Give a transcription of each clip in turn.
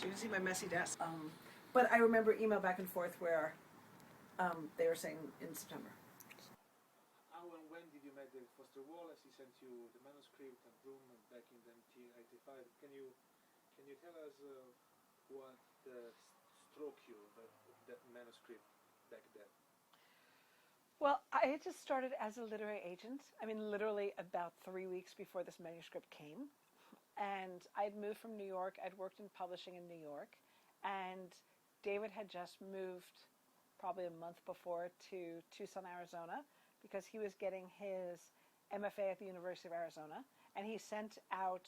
You can see my messy desk. But I remember email back and forth where they were saying in September. How and when did you meet David Foster Wallace? He sent you the manuscript and room back in 1985. Can you tell us what struck you that manuscript back then? Well, I had just started as a literary agent. I mean, literally about 3 weeks before this manuscript came. And I'd moved from New York. I'd worked in publishing in New York. And David had just moved probably a month before to Tucson, Arizona, because he was getting his MFA at the University of Arizona. And he sent out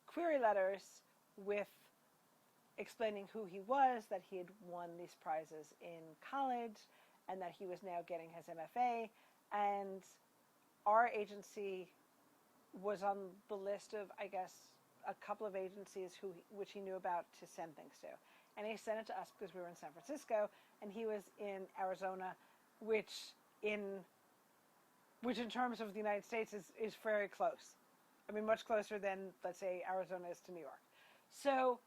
query letters with explaining who he was, that he had won these prizes in college, and that he was now getting his MFA. And our agency was on the list of, I guess, a couple of agencies which he knew about to send things to. And he sent it to us because we were in San Francisco, and he was in Arizona, which in terms of the United States is very close. I mean, much closer than, let's say, Arizona is to New York. So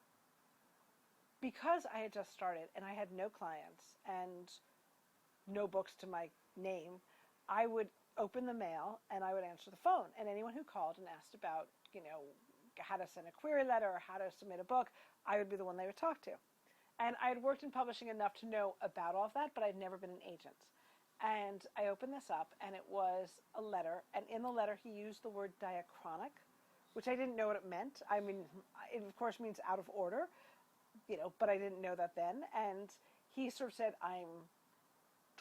because I had just started and I had no clients and no books to my name, I would open the mail and I would answer the phone. And anyone who called and asked about, how to send a query letter or how to submit a book, I would be the one they would talk to. And I had worked in publishing enough to know about all of that, but I'd never been an agent. And I opened this up, and it was a letter. And in the letter, he used the word diachronic, which I didn't know what it meant. I mean, it of course means out of order, but I didn't know that then. And he sort of said, I'm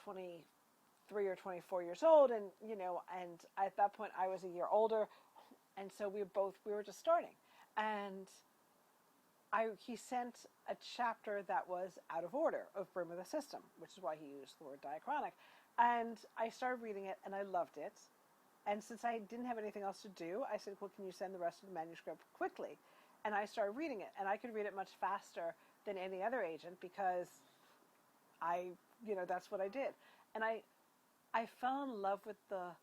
23 or 24 years old, and and at that point I was a year older, and so we were just starting, and he sent a chapter that was out of order of Brim of the System, which is why he used the word diachronic, and I started reading it and I loved it, and since I didn't have anything else to do, I said, well, can you send the rest of the manuscript quickly? And I started reading it, and I could read it much faster than any other agent because that's what I did. And I fell in love with the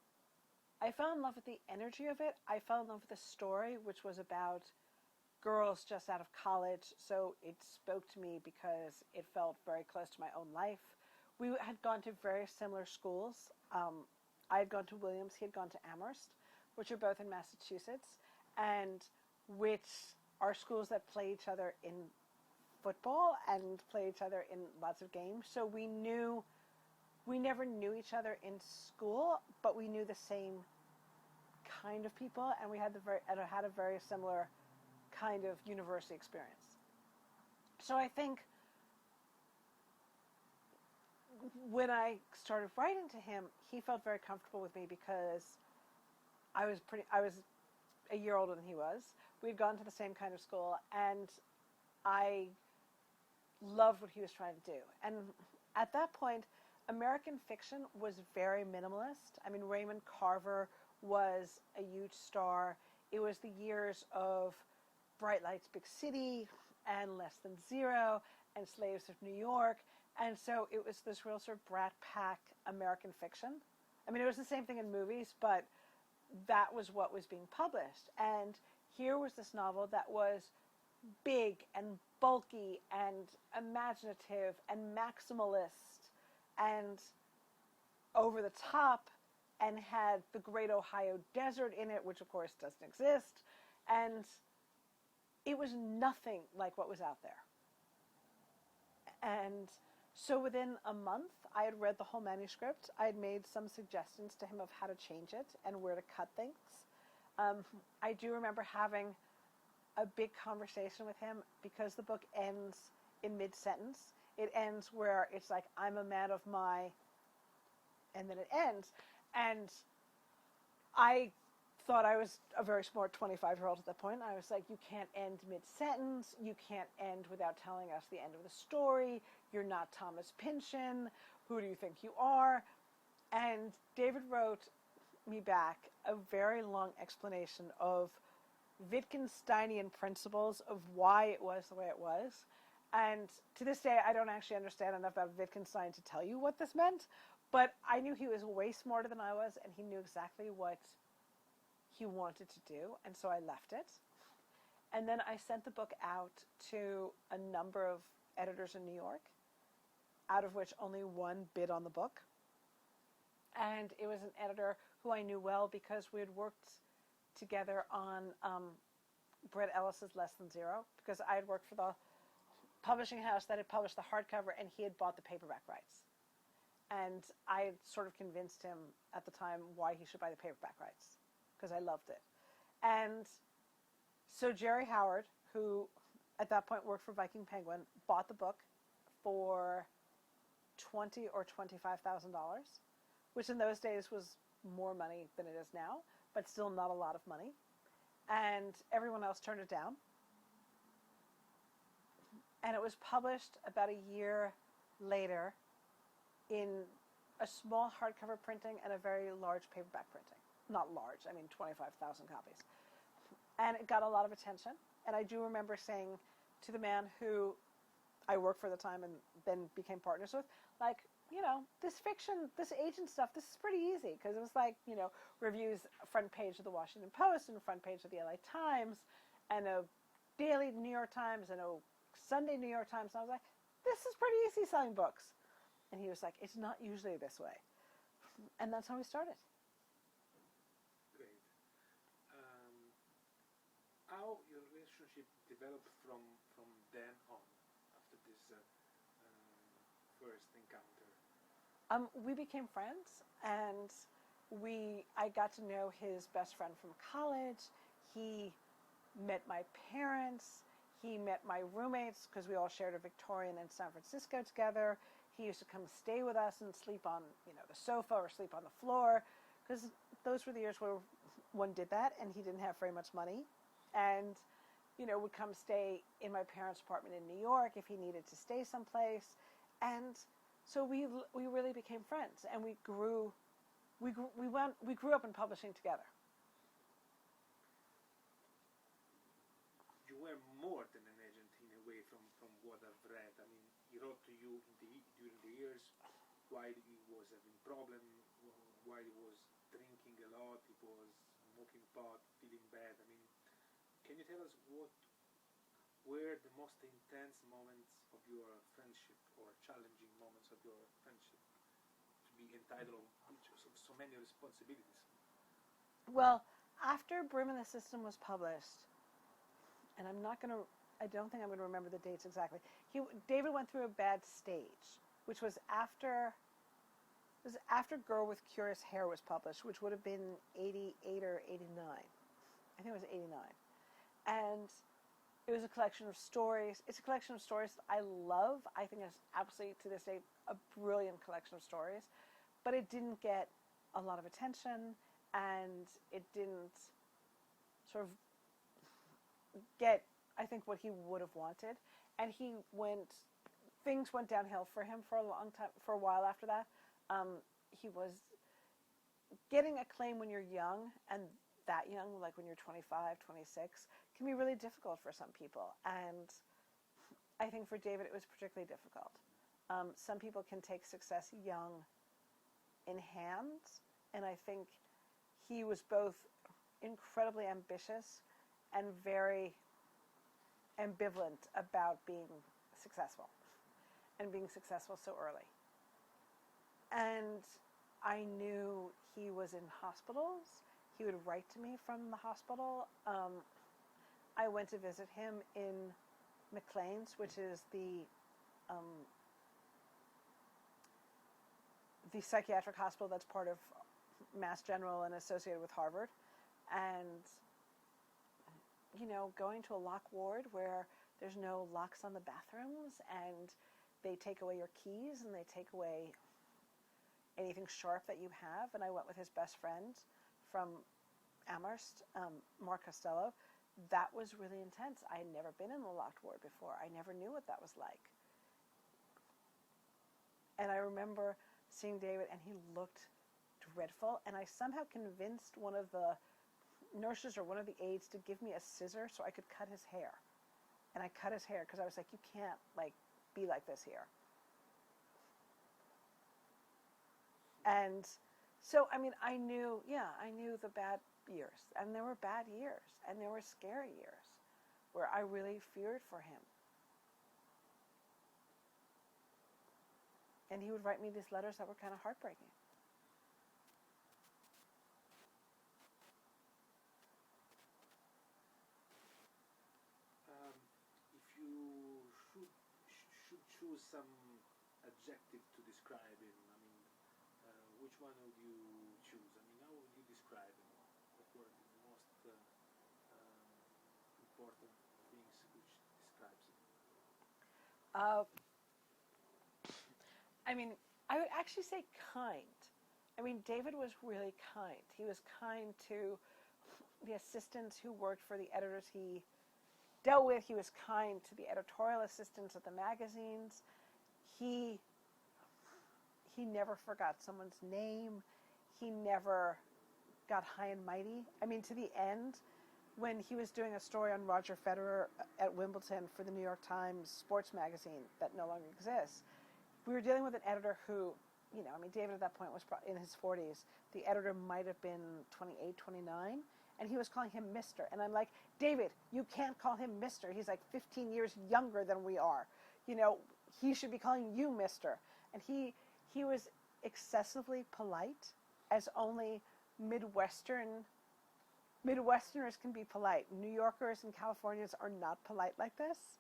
energy of it. I fell in love with the story, which was about girls just out of college. So it spoke to me because it felt very close to my own life. We had gone to very similar schools. I had gone to Williams, he had gone to Amherst, which are both in Massachusetts, and which are schools that play each other in football and play each other in lots of games. So we never knew each other in school, but we knew the same kind of people, and we had had a very similar kind of university experience. So I think when I started writing to him, he felt very comfortable with me because I was a year older than he was. We'd gone to the same kind of school, and I loved what he was trying to do. And at that point, American fiction was very minimalist. I mean, Raymond Carver was a huge star. It was the years of Bright Lights, Big City, and Less Than Zero, and Slaves of New York. And so it was this real sort of brat pack American fiction. I mean, it was the same thing in movies, but that was what was being published. And here was this novel that was big and bulky and imaginative and maximalist and over the top, and had the Great Ohio Desert in it, which of course doesn't exist. And it was nothing like what was out there. And so within a month, I had read the whole manuscript. I had made some suggestions to him of how to change it and where to cut things. I do remember having a big conversation with him because the book ends in mid-sentence. It ends where it's like, I'm a man of my, and then it ends. And I thought I was a very smart 25-year-old at that point. I was like, you can't end mid-sentence. You can't end without telling us the end of the story. You're not Thomas Pynchon. Who do you think you are? And David wrote me back a very long explanation of Wittgensteinian principles of why it was the way it was. And to this day, I don't actually understand enough about Wittgenstein to tell you what this meant, but I knew he was way smarter than I was, and he knew exactly what he wanted to do, and so I left it. And then I sent the book out to a number of editors in New York, out of which only one bid on the book. And it was an editor who I knew well because we had worked together on Brett Ellis's Less Than Zero, because I had worked for the publishing house that had published the hardcover, and he had bought the paperback rights. And I had sort of convinced him at the time why he should buy the paperback rights, because I loved it. And so Jerry Howard, who at that point worked for Viking Penguin, bought the book for $20,000 or $25,000, which in those days was more money than it is now, but still not a lot of money. And everyone else turned it down. And it was published about a year later in a small hardcover printing and a very large paperback printing. Not large, I mean 25,000 copies. And it got a lot of attention. And I do remember saying to the man who I worked for at the time and then became partners with, like, you know, this fiction, this agent stuff, this is pretty easy, because it was like, you know, reviews, front page of the Washington Post and front page of the LA Times and a daily New York Times and a Sunday New York Times. And I was like, this is pretty easy selling books. And he was like, it's not usually this way. And that's how we started. Great. How your relationship developed from then on, after this first encounter? We became friends, and I got to know his best friend from college. He met my parents. He met my roommates, because we all shared a Victorian in San Francisco together. He used to come stay with us and sleep on, you know, the sofa or sleep on the floor, because those were the years where one did that, and he didn't have very much money. And, you know, would come stay in my parents' apartment in New York if he needed to stay someplace. And so we really became friends, and we grew up in publishing together. You were more than an agent in a way, from what I've read. I mean, he wrote to you during the years why he was having problem, why he was drinking a lot, he was smoking pot, feeling bad. I mean, can you tell us what were the most intense moments of your friendship, or challenging moments of your friendship, to be entitled to so many responsibilities? Well, after Brim and the System was published, and I don't think I'm going to remember the dates exactly. David went through a bad stage, which was after Girl with Curious Hair was published, which would have been 88 or 89. I think it was 89. And it was a collection of stories. It's a collection of stories that I love. I think it's absolutely, to this day, a brilliant collection of stories. But it didn't get a lot of attention, and it didn't sort of get, I think, what he would have wanted. And things went downhill for him for a long time, for a while after that. He was getting acclaim when you're young, and that young, like when you're 25, 26, can be really difficult for some people. And I think for David it was particularly difficult. Some people can take success young in hand, and I think he was both incredibly ambitious and very ambivalent about being successful, and being successful so early. And I knew he was in hospitals. He would write to me from the hospital. I went to visit him in McCain's, which is the psychiatric hospital that's part of Mass General and associated with Harvard. And, you know, going to a lock ward where there's no locks on the bathrooms, and they take away your keys, and they take away anything sharp that you have. And I went with his best friend from Amherst, Mark Costello. That was really intense. I had never been in a locked ward before. I never knew what that was like. And I remember seeing David, and he looked dreadful. And I somehow convinced one of the nurses or one of the aides to give me a scissor so I could cut his hair. And I cut his hair because I was like, you can't be like this here. And so, I mean, I knew the bad years, and there were bad years, and there were scary years. where I really feared for him. And he would write me these letters that were kind of heartbreaking. If you should choose some adjective to describe him, I mean, which one would you choose? I mean, how would you describe him? What were the most important things which describes him? I mean, I would actually say kind. I mean, David was really kind. He was kind to the assistants who worked for the editors he dealt with. He was kind to the editorial assistants at the magazines. He never forgot someone's name. He never got high and mighty. I mean, to the end, when he was doing a story on Roger Federer at Wimbledon for the New York Times sports magazine that no longer exists, we were dealing with an editor who, you know, I mean, David at that point was in his 40s. The editor might have been 28, 29, and he was calling him Mr. And I'm like, David, you can't call him Mr. He's like 15 years younger than we are. You know, he should be calling you Mr. And he was excessively polite, as only Midwesterners can be polite. New Yorkers and Californians are not polite like this.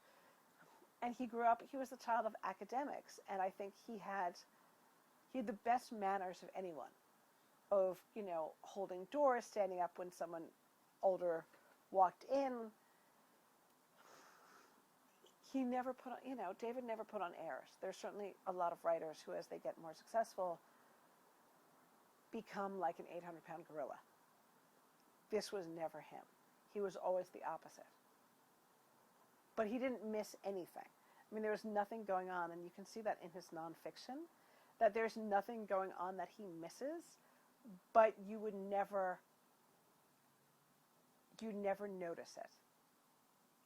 And he grew up, he was the child of academics, and I think he had the best manners of anyone, of, you know, holding doors, standing up when someone older walked in. He never put on, you know, David never put on airs. There's certainly a lot of writers who, as they get more successful, become like an 800-pound gorilla. This was never him. He was always the opposite. But he didn't miss anything. I mean, there was nothing going on, and you can see that in his nonfiction, that there's nothing going on that he misses, but you never notice it.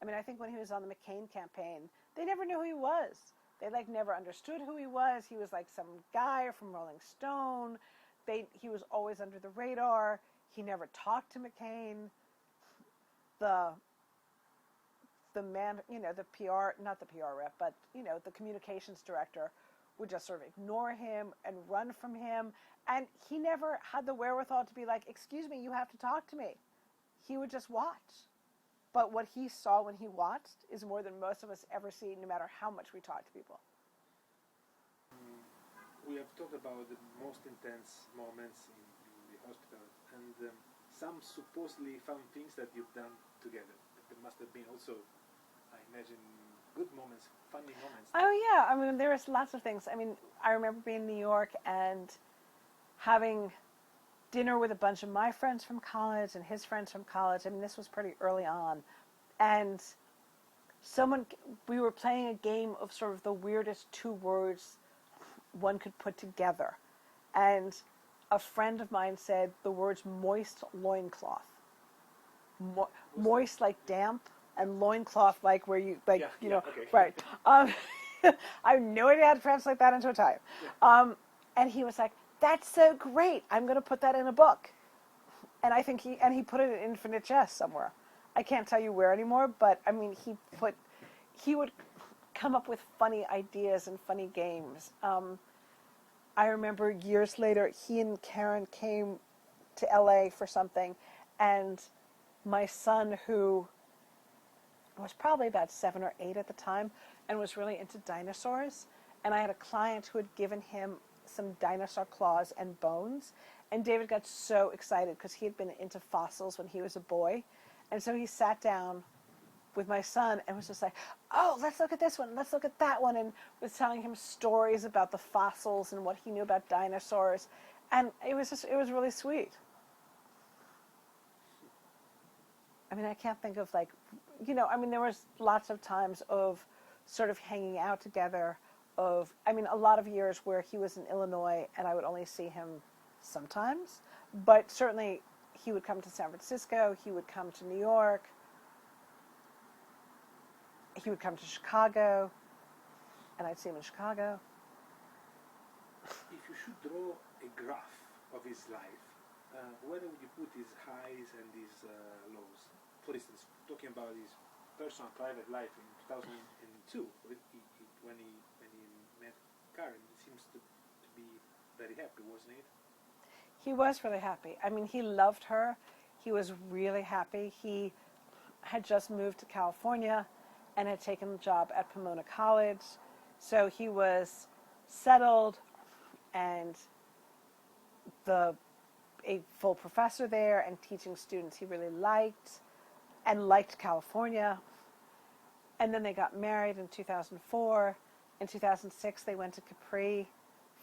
I mean, I think when he was on the McCain campaign, they never knew who he was. They like never understood who he was. He was like some guy from Rolling Stone. He was always under the radar. He never talked to McCain. The man, you know, the PR, not the PR rep, but, you know, the communications director would just sort of ignore him and run from him. And he never had the wherewithal to be like, excuse me, you have to talk to me. He would just watch. But what he saw when he watched is more than most of us ever see, no matter how much we talk to people. We have talked about the most intense moments in the hospital, and some supposedly fun things that you've done together. There must have been also, I imagine, good moments, funny moments. Oh, yeah. I mean, there was lots of things. I mean, I remember being in New York and having dinner with a bunch of my friends from college and his friends from college. I mean, this was pretty early on. And we were playing a game of sort of the weirdest two words one could put together. And a friend of mine said the words moist loincloth. Moist like damp, and loincloth like where you, like, you know, okay. right. I have no idea how to translate that into Italian. Yeah. And he was like, that's so great. I'm going to put that in a book. And I think he put it in Infinite Jest somewhere. I can't tell you where anymore, but I mean, he would come up with funny ideas and funny games. I remember years later, he and Karen came to LA for something, and my son, who was probably about 7 or 8 at the time and was really into dinosaurs, and I had a client who had given him some dinosaur claws and bones, and David got so excited because he had been into fossils when he was a boy, and so he sat down with my son and was just like, oh, let's look at this one, let's look at that one, and was telling him stories about the fossils and what he knew about dinosaurs, and it was really sweet. I mean, I can't think of, like, you know, I mean, there was lots of times of sort of hanging out together, I mean, a lot of years where he was in Illinois and I would only see him sometimes, but certainly he would come to San Francisco, he would come to New York, he would come to Chicago, and I'd see him in Chicago. If you should draw a graph of his life, where would you put his highs and his lows? For instance, talking about his personal private life in 2002 when he met Karen. He seems to be very happy, wasn't it? He was really happy. I mean, he loved her. He was really happy. He had just moved to California and had taken a job at Pomona College. So he was settled and a full professor there and teaching students he really liked and liked California. And then they got married in 2004. In 2006, they went to Capri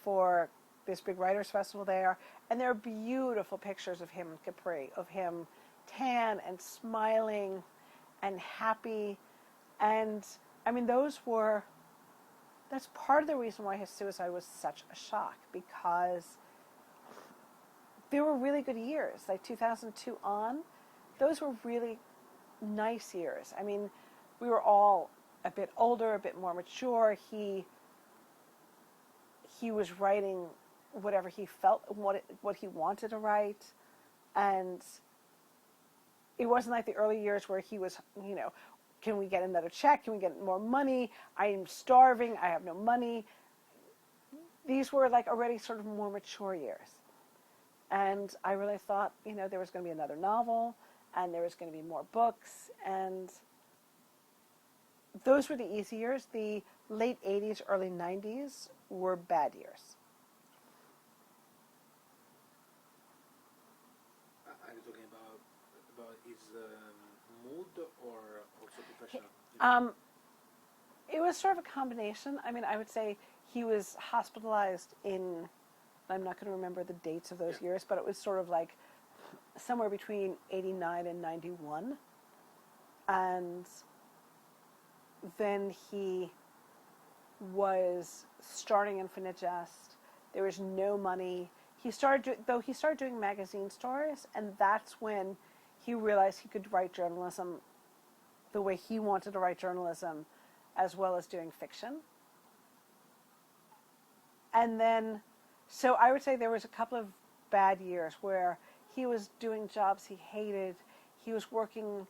for this big writers festival there. And there are beautiful pictures of him in Capri, of him tan and smiling and happy. And I mean, that's part of the reason why his suicide was such a shock, because there were really good years, like 2002 on. Those were really nice years. I mean, we were all a bit older, a bit more mature. He was writing whatever he felt, what he wanted to write, and it wasn't like the early years where he was, can we get another check? Can we get more money? I am starving. I have no money. These were like already sort of more mature years. And I really thought, there was going to be another novel, and there was going to be more books, and those were the easy years. The late 80s, early 90s were bad years. Are you talking about his mood or also professional? It was sort of a combination. I mean, I would say he was hospitalized in, I'm not going to remember the dates of those years, but it was sort of like somewhere between 89 and 91. And then he was starting Infinite Jest. There was no money. He started doing magazine stories, and that's when he realized he could write journalism the way he wanted to write journalism, as well as doing fiction. And then, so I would say there was a couple of bad years where he was doing jobs he hated. He was working,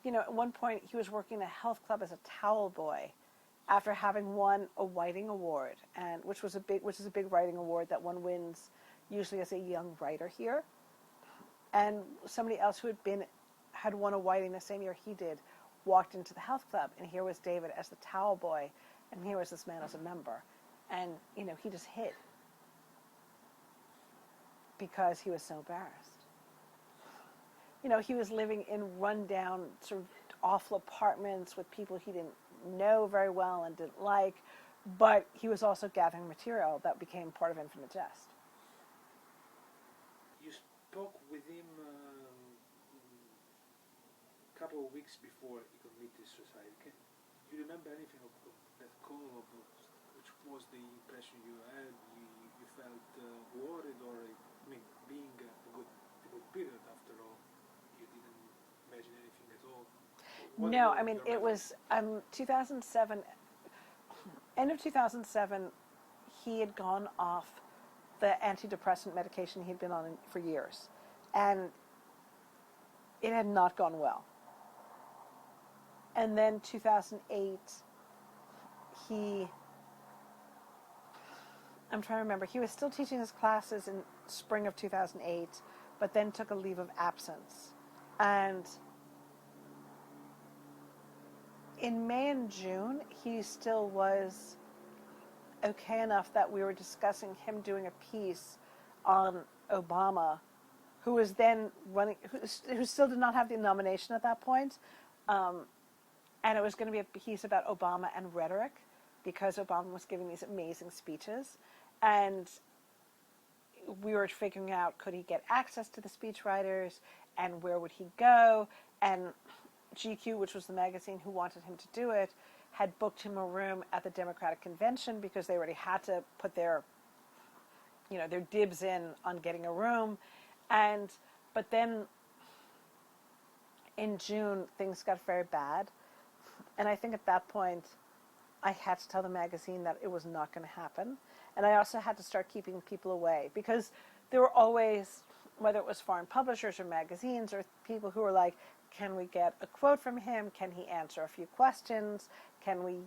at one point he was working at a health club as a towel boy after having won a Whiting Award, and which is a big writing award that one wins usually as a young writer here. And somebody else who had won a Whiting the same year he did walked into the health club, and here was David as the towel boy, and here was this man as a member. And, he just hid because he was so embarrassed. He was living in rundown, sort of awful apartments with people he didn't know very well and didn't like, but he was also gathering material that became part of Infinite Jest. You spoke with him a couple of weeks before he committed suicide. Do you remember anything of that call, which was the impression you had? You felt worried, or being a good period after all, you didn't imagine anything at all? No, I mean, it was 2007, end of 2007, he had gone off the antidepressant medication he'd been on for years, and it had not gone well. And then 2008, I'm trying to remember, he was still teaching his classes in spring of 2008, but then took a leave of absence. And in May and June, he still was okay enough that we were discussing him doing a piece on Obama, who was then running, who still did not have the nomination at that point. And it was going to be a piece about Obama and rhetoric, because Obama was giving these amazing speeches. And we were figuring out, could he get access to the speechwriters, and where would he go? And GQ, which was the magazine who wanted him to do it, had booked him a room at the Democratic Convention because they already had to put their dibs in on getting a room. But then in June, things got very bad. And I think at that point, I had to tell the magazine that it was not going to happen. And I also had to start keeping people away, because there were always, whether it was foreign publishers or magazines or people who were like, can we get a quote from him? Can he answer a few questions? Can we,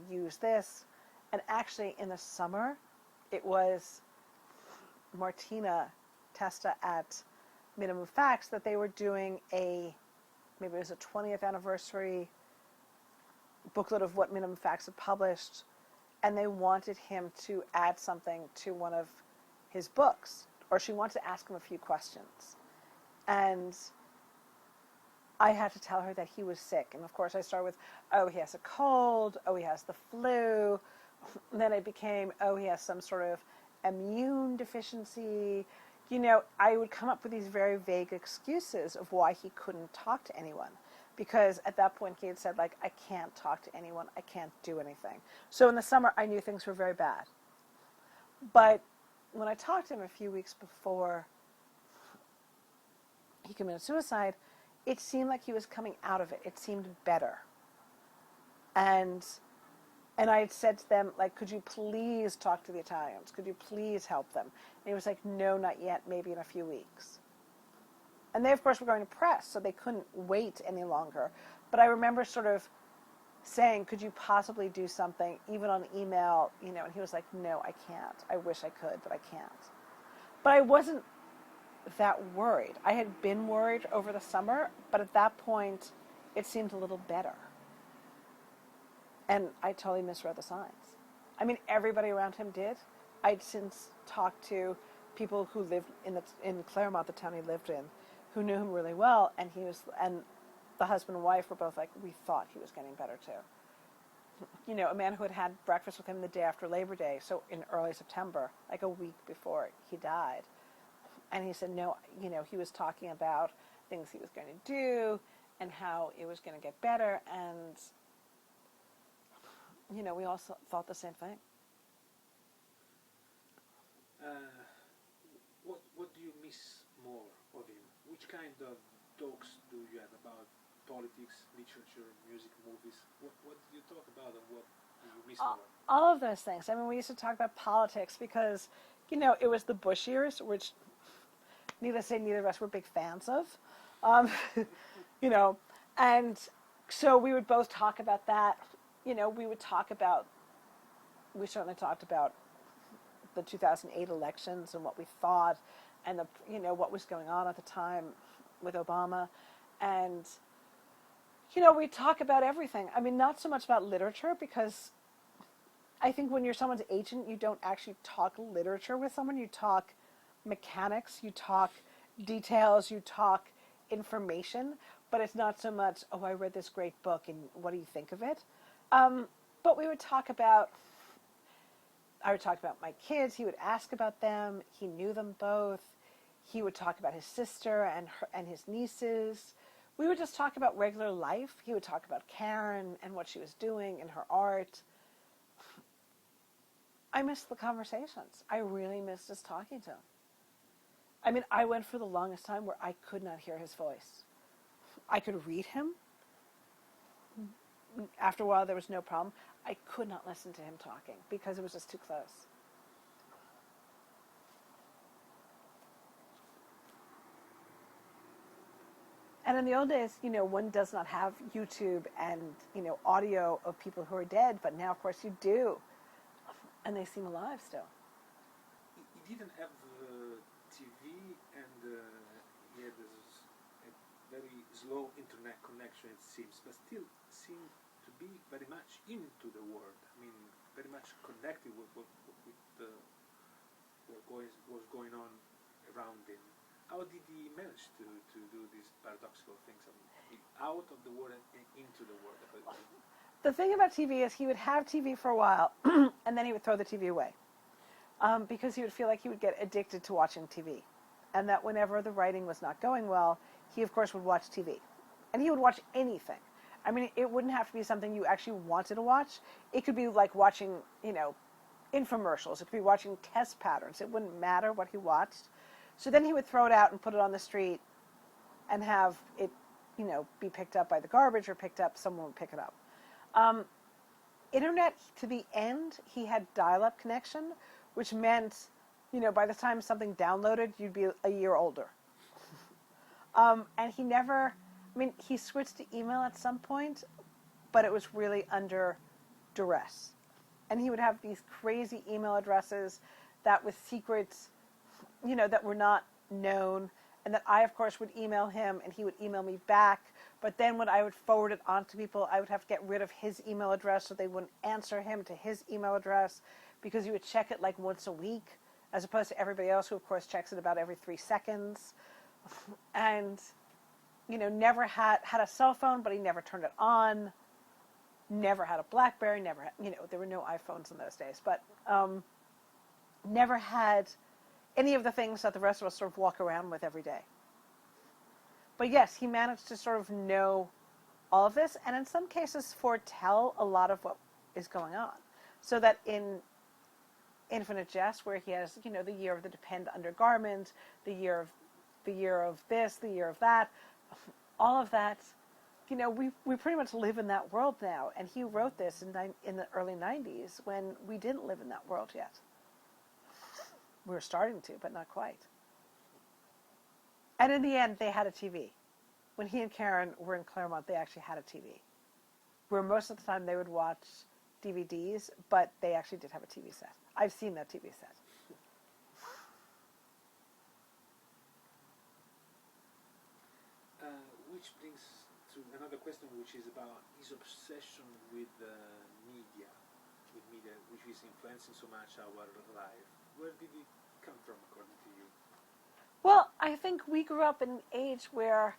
use this? And actually, in the summer, it was Martina Testa at Minimum Facts that they were doing maybe it was a 20th anniversary booklet of what Minimum Facts had published, and they wanted him to add something to one of his books, or she wanted to ask him a few questions. And I had to tell her that he was sick. And of course I started with, oh, he has a cold, oh, he has the flu. And then it became, oh, he has some sort of immune deficiency. I would come up with these very vague excuses of why he couldn't talk to anyone. Because at that point he had said, like, I can't talk to anyone, I can't do anything. So in the summer I knew things were very bad. But when I talked to him a few weeks before he committed suicide, it seemed like he was coming out of it. It seemed better. And I had said to them, like, could you please talk to the Italians? Could you please help them? And he was like, no, not yet, maybe in a few weeks. And they, of course, were going to press, so they couldn't wait any longer. But I remember sort of saying, could you possibly do something, even on email, and he was like, no, I can't. I wish I could, but I can't. But I wasn't that worried. I had been worried over the summer, but at that point, it seemed a little better. And I totally misread the signs. I mean, everybody around him did. I'd since talked to people who lived in Claremont, the town he lived in, who knew him really well, and the husband and wife were both like, we thought he was getting better too. A man who had had breakfast with him the day after Labor Day, so in early September, like a week before he died. And he said, no, he was talking about things he was going to do and how it was going to get better. And, we all thought the same thing. What do you miss more of him? Which kind of talks do you have about politics, literature, music, movies? What do you talk about, and what do you miss more? All of those things. I mean, we used to talk about politics because, it was the Bush years, which, needless to say, neither of us were big fans of. And so we would both talk about that. We certainly talked about the 2008 elections and what we thought, and what was going on at the time with Obama. And, we talk about everything. I mean, not so much about literature, because I think when you're someone's agent, you don't actually talk literature with someone. You talk mechanics, you talk details, you talk information, but it's not so much, oh, I read this great book and what do you think of it? But I would talk about my kids. He would ask about them. He knew them both. He would talk about his sister and his nieces. We would just talk about regular life. He would talk about Karen and what she was doing and her art. I missed the conversations. I really missed just talking to him. I mean, I went for the longest time where I could not hear his voice. I could read him. After a while, there was no problem. I could not listen to him talking because it was just too close. And in the old days, one does not have YouTube and, audio of people who are dead, but now, of course, you do. And they seem alive still. He didn't have TV, and he had a very slow internet connection, it seems, but still seemed to be very much into the world. I mean, very much connected with what was going on around him. How did he manage to do these paradoxical things? I mean, out of the world and into the world? The thing about TV is he would have TV for a while, and then he would throw the TV away. Because he would feel like he would get addicted to watching TV. And that whenever the writing was not going well, he, of course, would watch TV. And he would watch anything. I mean, it wouldn't have to be something you actually wanted to watch. It could be like watching, infomercials. It could be watching test patterns. It wouldn't matter what he watched. So then he would throw it out and put it on the street and have it, be picked up by the garbage or someone would pick it up. Internet, to the end, he had dial-up connection, which meant, by the time something downloaded, you'd be a year older. And he never, mean, he switched to email at some point, but it was really under duress. And he would have these crazy email addresses that with secrets, that were not known, and that I, of course, would email him, and he would email me back. But then when I would forward it on to people, I would have to get rid of his email address so they wouldn't answer him to his email address, because he would check it like once a week, as opposed to everybody else who, of course, checks it about every 3 seconds. And, never had a cell phone, but he never turned it on. Never had a BlackBerry, never had, there were no iPhones in those days, but never had any of the things that the rest of us sort of walk around with every day. But yes, he managed to sort of know all of this, and in some cases foretell a lot of what is going on. So that in Infinite Jest, where he has, the year of the depend undergarment, the year of this, the year of that, all of that, we pretty much live in that world now. And he wrote this in the early 90s when we didn't live in that world yet. We were starting to, but not quite. And in the end, they had a TV. When he and Karen were in Claremont, they actually had a TV. Where most of the time they would watch DVDs, but they actually did have a TV set. I've seen that TV set. Which brings to another question, which is about his obsession with media, which is influencing so much our life. Where did it come from, according to you? Well, I think we grew up in an age where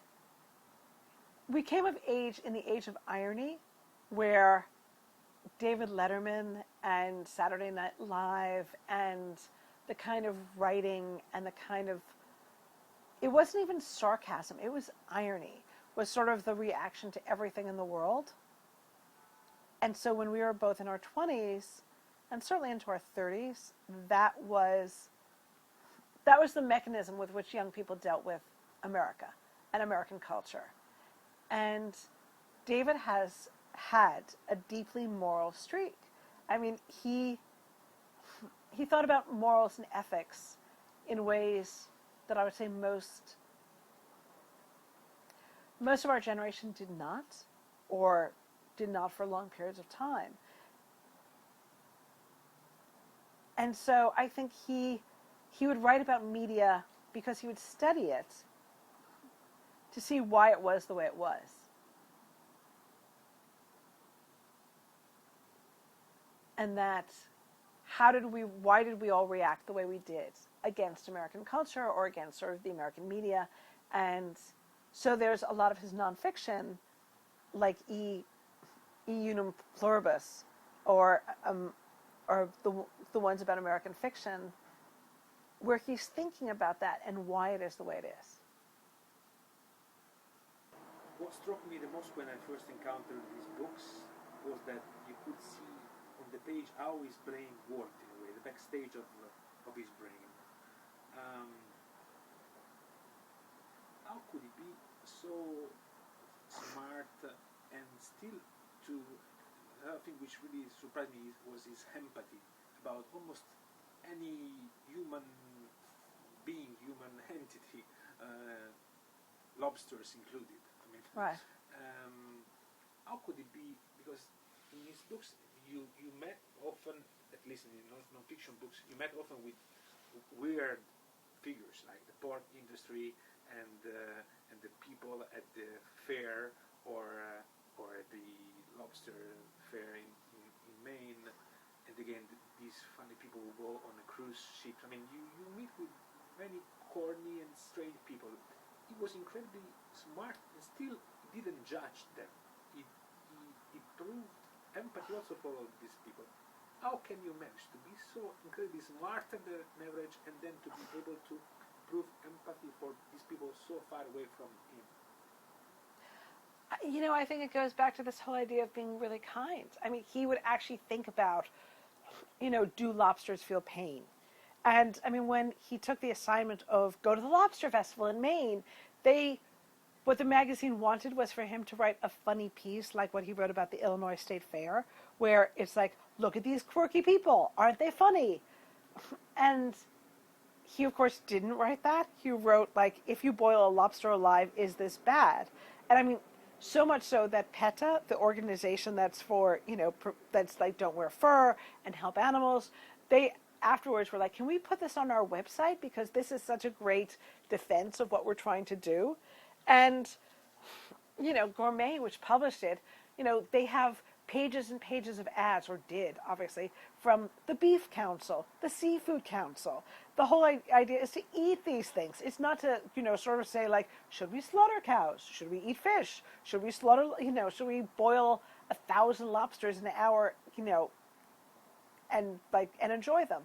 we came of age in the age of irony, where David Letterman and Saturday Night Live and the kind of writing and the kind of, it wasn't even sarcasm, it was irony, was sort of the reaction to everything in the world. And so when we were both in our 20s, and certainly into our 30s, that was the mechanism with which young people dealt with America and American culture. And David has had a deeply moral streak. I mean, he thought about morals and ethics in ways that I would say most of our generation did not, or did not for long periods of time. And so I think he would write about media because he would study it to see why it was the way it was. And that why did we all react the way we did against American culture or against sort of the American media? And so there's a lot of his nonfiction, like E Unum Pluribus, or the ones about American fiction, where he's thinking about that and why it is the way it is. What struck me the most when I first encountered these books was that you could see on the page how his brain worked, in a way, the backstage of his brain. How could he be so smart and still to, I think which really surprised me was his empathy about almost any human being, human entity, lobsters included. I mean, Right. How could it be? Because in his books, you met often, at least in non-fiction books, you met often with weird figures like the pork industry and the people at the fair or at the lobster fair in Maine, and again these funny people who go on a cruise ship. I mean, you meet with many corny and strange people. He was incredibly smart and still didn't judge them. He proved empathy also for all these people. How can you manage to be so incredibly smarter than average and then to be able to prove empathy for these people so far away from him? I think it goes back to this whole idea of being really kind. I mean, he would actually think about, do lobsters feel pain? And I mean, when he took the assignment of go to the lobster festival in Maine, what the magazine wanted was for him to write a funny piece like what he wrote about the Illinois State Fair, where it's like, look at these quirky people, aren't they funny? And he, of course, didn't write that. He wrote, like, if you boil a lobster alive, is this bad? And I mean, so much so that PETA, the organization that's for, that's like don't wear fur and help animals, they afterwards were like, can we put this on our website? Because this is such a great defense of what we're trying to do. And, Gourmet, which published it, they have pages and pages of ads, or did, obviously, from the Beef Council, the Seafood Council. The whole idea is to eat these things. It's not to, sort of say, like, should we slaughter cows? Should we eat fish? Should we should we boil 1,000 lobsters in an hour, and enjoy them?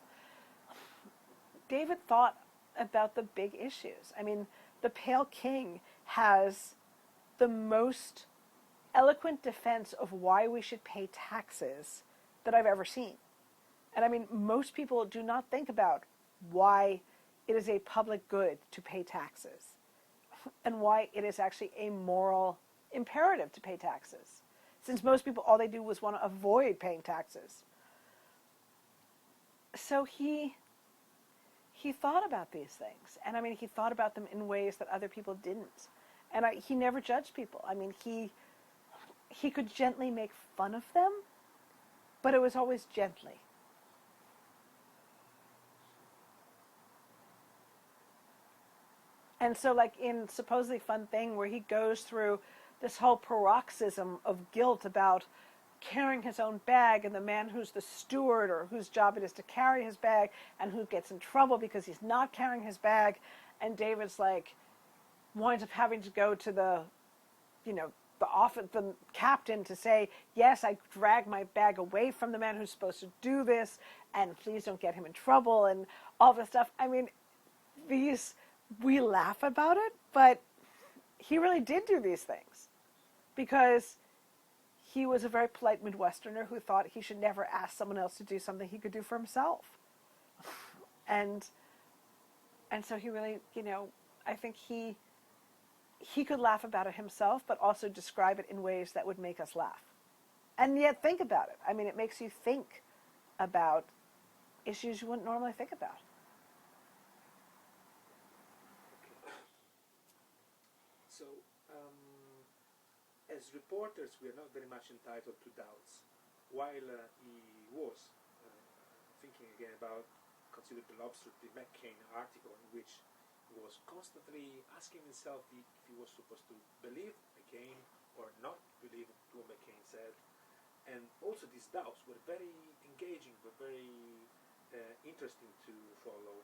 David thought about the big issues. I mean, The Pale King has the most eloquent defense of why we should pay taxes that I've ever seen. And I mean, most people do not think about why it is a public good to pay taxes and why it is actually a moral imperative to pay taxes. Since most people, all they do was want to avoid paying taxes. So he thought about these things. And I mean, he thought about them in ways that other people didn't. And he never judged people. I mean, he could gently make fun of them, but it was always gently. And so, like in Supposedly Fun Thing, where he goes through this whole paroxysm of guilt about carrying his own bag, and the man who's the steward or whose job it is to carry his bag and who gets in trouble because he's not carrying his bag, and David's like winds up having to go to the captain to say, yes, I dragged my bag away from the man who's supposed to do this, and please don't get him in trouble, and all this stuff. I mean, we laugh about it, but he really did do these things because he was a very polite Midwesterner who thought he should never ask someone else to do something he could do for himself. And so he really, I think he could laugh about it himself, but also describe it in ways that would make us laugh. And yet think about it. I mean, it makes you think about issues you wouldn't normally think about. So, as reporters, we are not very much entitled to doubts. While he was thinking again about, consider the lobster, the McCain article, in which he was constantly asking himself if he was supposed to believe McCain or not believe what McCain said. And also these doubts were very engaging, were very interesting to follow.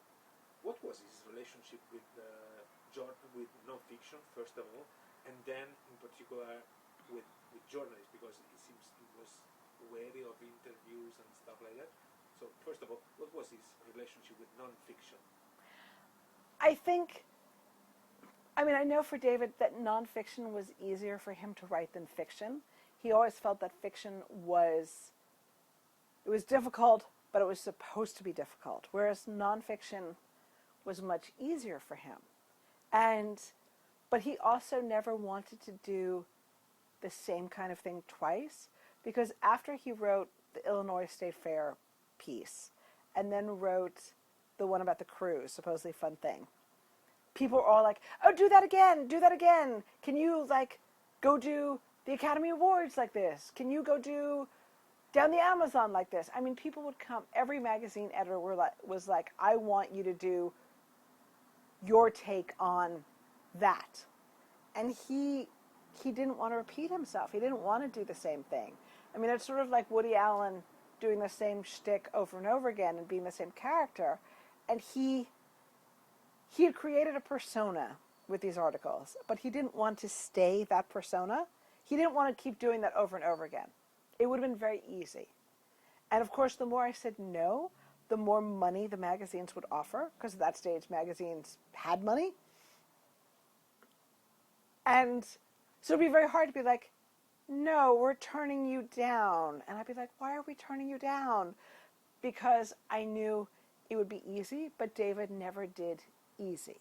What was his relationship with with non-fiction, first of all, and then in particular with journalists, because it seems he was wary of interviews and stuff like that. So first of all, what was his relationship with non-fiction? I know for David that nonfiction was easier for him to write than fiction. He always felt that fiction was difficult, but it was supposed to be difficult, whereas nonfiction was much easier for him. But he also never wanted to do the same kind of thing twice, because after he wrote the Illinois State Fair piece and then wrote the one about the cruise, Supposedly Fun Thing, people were all like, oh, do that again. Can you go do the Academy Awards like this? Can you go do Down the Amazon like this? I mean, people would come, every magazine editor was like, I want you to do your take on that. And he didn't want to repeat himself. He didn't want to do the same thing. I mean, it's sort of like Woody Allen doing the same shtick over and over again and being the same character. And he had created a persona with these articles, but he didn't want to stay that persona. He didn't want to keep doing that over and over again. It would have been very easy. And of course, the more I said no, the more money the magazines would offer, because at that stage magazines had money. And so it'd be very hard to be like, no, we're turning you down. And I'd be like, why are we turning you down? Because I knew it would be easy, but David never did easy.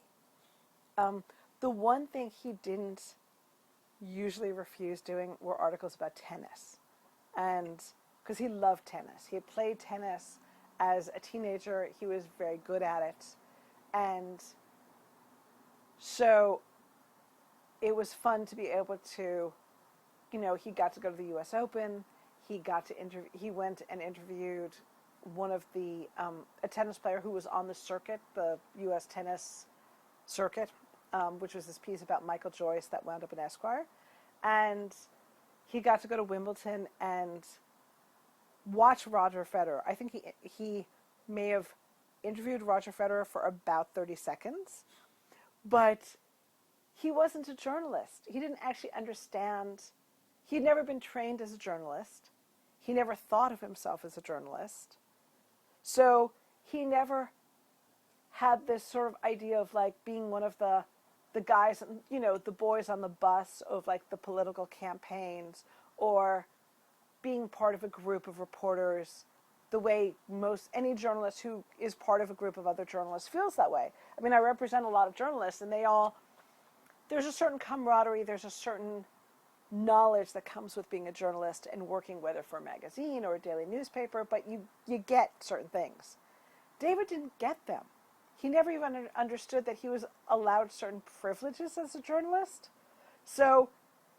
The one thing he didn't usually refuse doing were articles about tennis. And because he loved tennis. He had played tennis as a teenager. He was very good at it. And so it was fun to be able to, he got to go to the U.S. Open. He went and interviewed one of a tennis player who was on the circuit, the U.S. tennis circuit, which was this piece about Michael Joyce that wound up in Esquire. And he got to go to Wimbledon and watch Roger Federer. I think he may have interviewed Roger Federer for about 30 seconds, but he wasn't a journalist. He didn't actually understand. He'd never been trained as a journalist. He never thought of himself as a journalist. So he never had this sort of idea of like being one of the guys, the boys on the bus of like the political campaigns, or being part of a group of reporters the way any journalist who is part of a group of other journalists feels that way. I mean, I represent a lot of journalists, and there's a certain camaraderie, there's a certain knowledge that comes with being a journalist and working, whether for a magazine or a daily newspaper, but you get certain things. David didn't get them. He never even understood that he was allowed certain privileges as a journalist. So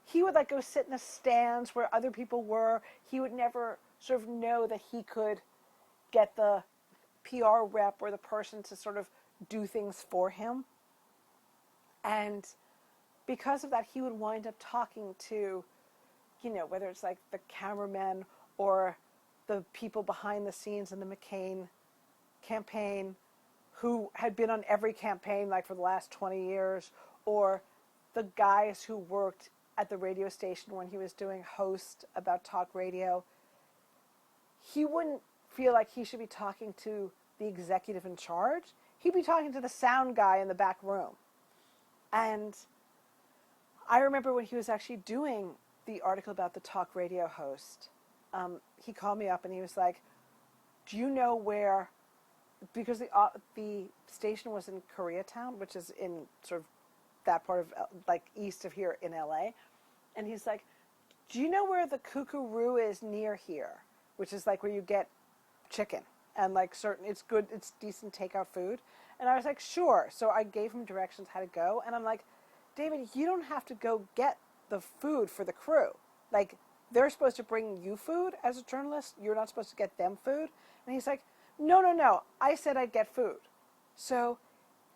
he would like go sit in the stands where other people were. He would never sort of know that he could get the PR rep or the person to sort of do things for him. And because of that, he would wind up talking to, whether it's like the cameramen or the people behind the scenes in the McCain campaign who had been on every campaign like for the last 20 years, or the guys who worked at the radio station when he was doing host about talk radio. He wouldn't feel like he should be talking to the executive in charge. He'd be talking to the sound guy in the back room. And I remember when he was actually doing the article about the talk radio host, he called me up and he was like, do you know where, because the station was in Koreatown, which is in sort of that part of, like, east of here in LA. And he's like, do you know where the Kookaroo is near here? Which is like where you get chicken and like it's good, it's decent takeout food. And I was like, sure. So I gave him directions how to go. And I'm like, David, you don't have to go get the food for the crew. Like, they're supposed to bring you food as a journalist. You're not supposed to get them food. And he's like, no. I said I'd get food. So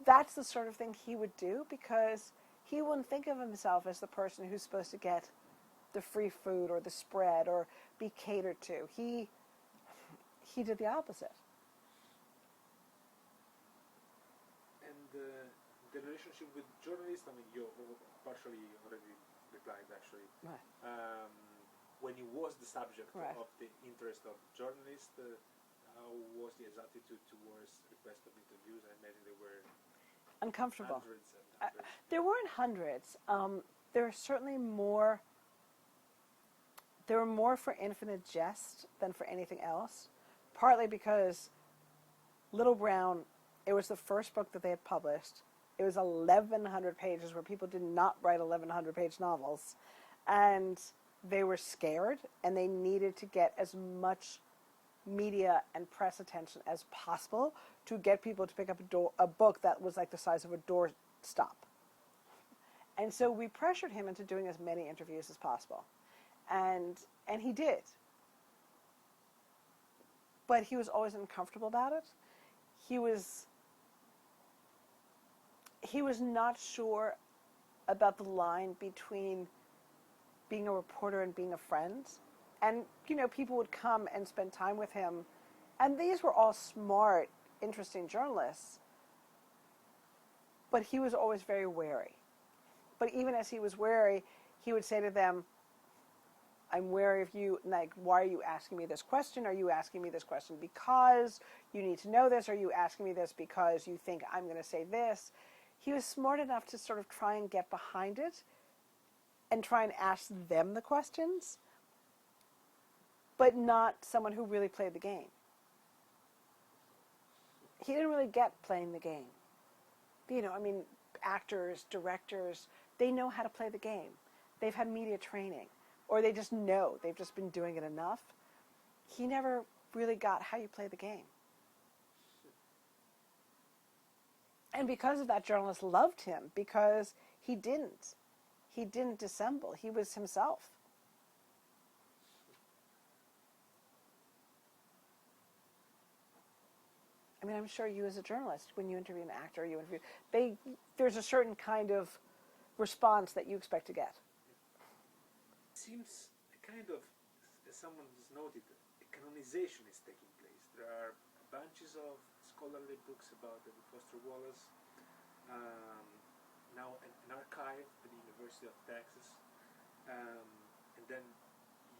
that's the sort of thing he would do, because he wouldn't think of himself as the person who's supposed to get the free food or the spread or be catered to. He did the opposite. And the relationship with journalists, I mean, you partially already replied, actually. Right. When he was the subject Right. of the interest of journalists, how was his attitude towards requests of interviews? I imagine there were Uncomfortable. hundreds and hundreds. There weren't hundreds. There were certainly more. There were more for infinite jest than for anything else, partly because Little Brown, it was the first book that they had published. It was 1,100 pages, where people did not write 1,100-page novels. And they were scared, and they needed to get as much media and press attention as possible to get people to pick up a book that was like the size of a doorstop. And so we pressured him into doing as many interviews as possible. And he did. But he was always uncomfortable about it. He was not sure about the line between being a reporter and being a friend. And, people would come and spend time with him. And these were all smart, interesting journalists. But he was always very wary. But even as he was wary, he would say to them, I'm wary of you, like, why are you asking me this question? Are you asking me this question because you need to know this? Are you asking me this because you think I'm going to say this? He was smart enough to sort of try and get behind it and try and ask them the questions, but not someone who really played the game. He didn't really get playing the game. Actors, directors, they know how to play the game. They've had media training, or they just know. They've just been doing it enough. He never really got how you play the game. And because of that, journalists loved him, because he didn't. He didn't dissemble. He was himself. I mean, I'm sure you as a journalist, when you interview an actor, there's a certain kind of response that you expect to get. It seems kind of, as someone has noted, a canonization is taking place. There are bunches of scholarly books about David Foster Wallace, now an archive at the University of Texas, and then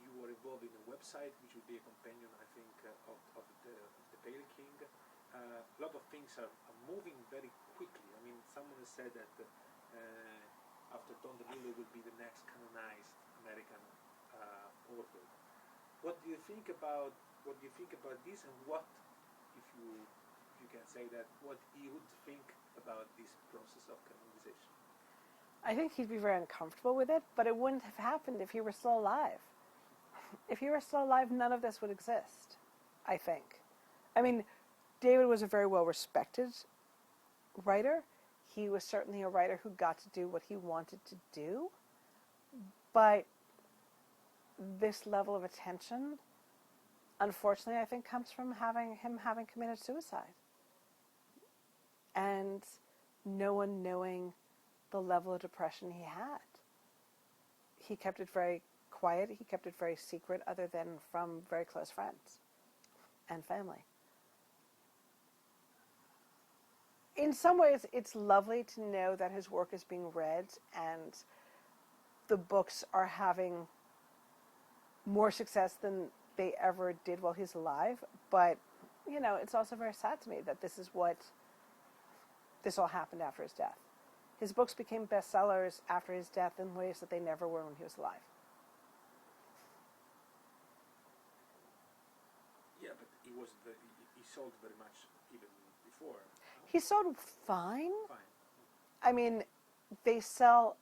you are involved in a website which will be a companion, I think, of the Pale King. A lot of things are moving very quickly. I mean, someone has said that after Don DeLillo will be the next canonized American author. What do you think about this, and what, if you can say that, what you would think about this process of canonization? I think he'd be very uncomfortable with it, but it wouldn't have happened if he were still alive. If he were still alive, none of this would exist, I think. I mean, David was a very well-respected writer. He was certainly a writer who got to do what he wanted to do, but this level of attention, unfortunately, I think comes from having committed suicide. And no one knowing the level of depression he had. He kept it very quiet. He kept it very secret, other than from very close friends and family. In some ways, it's lovely to know that his work is being read and the books are having more success than they ever did while he's alive. But, you know, it's also very sad to me that this all happened after his death. His books became bestsellers after his death in ways that they never were when he was alive. Yeah, but he sold very much even before. He sold fine. Fine. I mean, they sell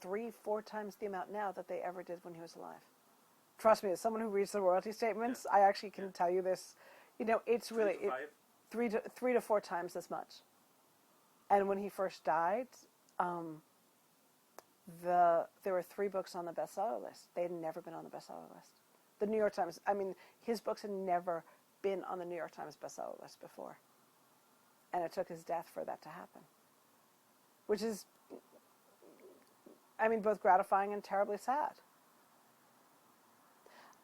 3-4 times the amount now that they ever did when he was alive. Trust me, as someone who reads the royalty statements, I actually can tell you this. You know, it's really 3 to 4 times as much. And when he first died, there were 3 books on the bestseller list. They had never been on the bestseller list. The New York Times, I mean, his books had never been on the New York Times bestseller list before. And it took his death for that to happen. Which is, I mean, both gratifying and terribly sad.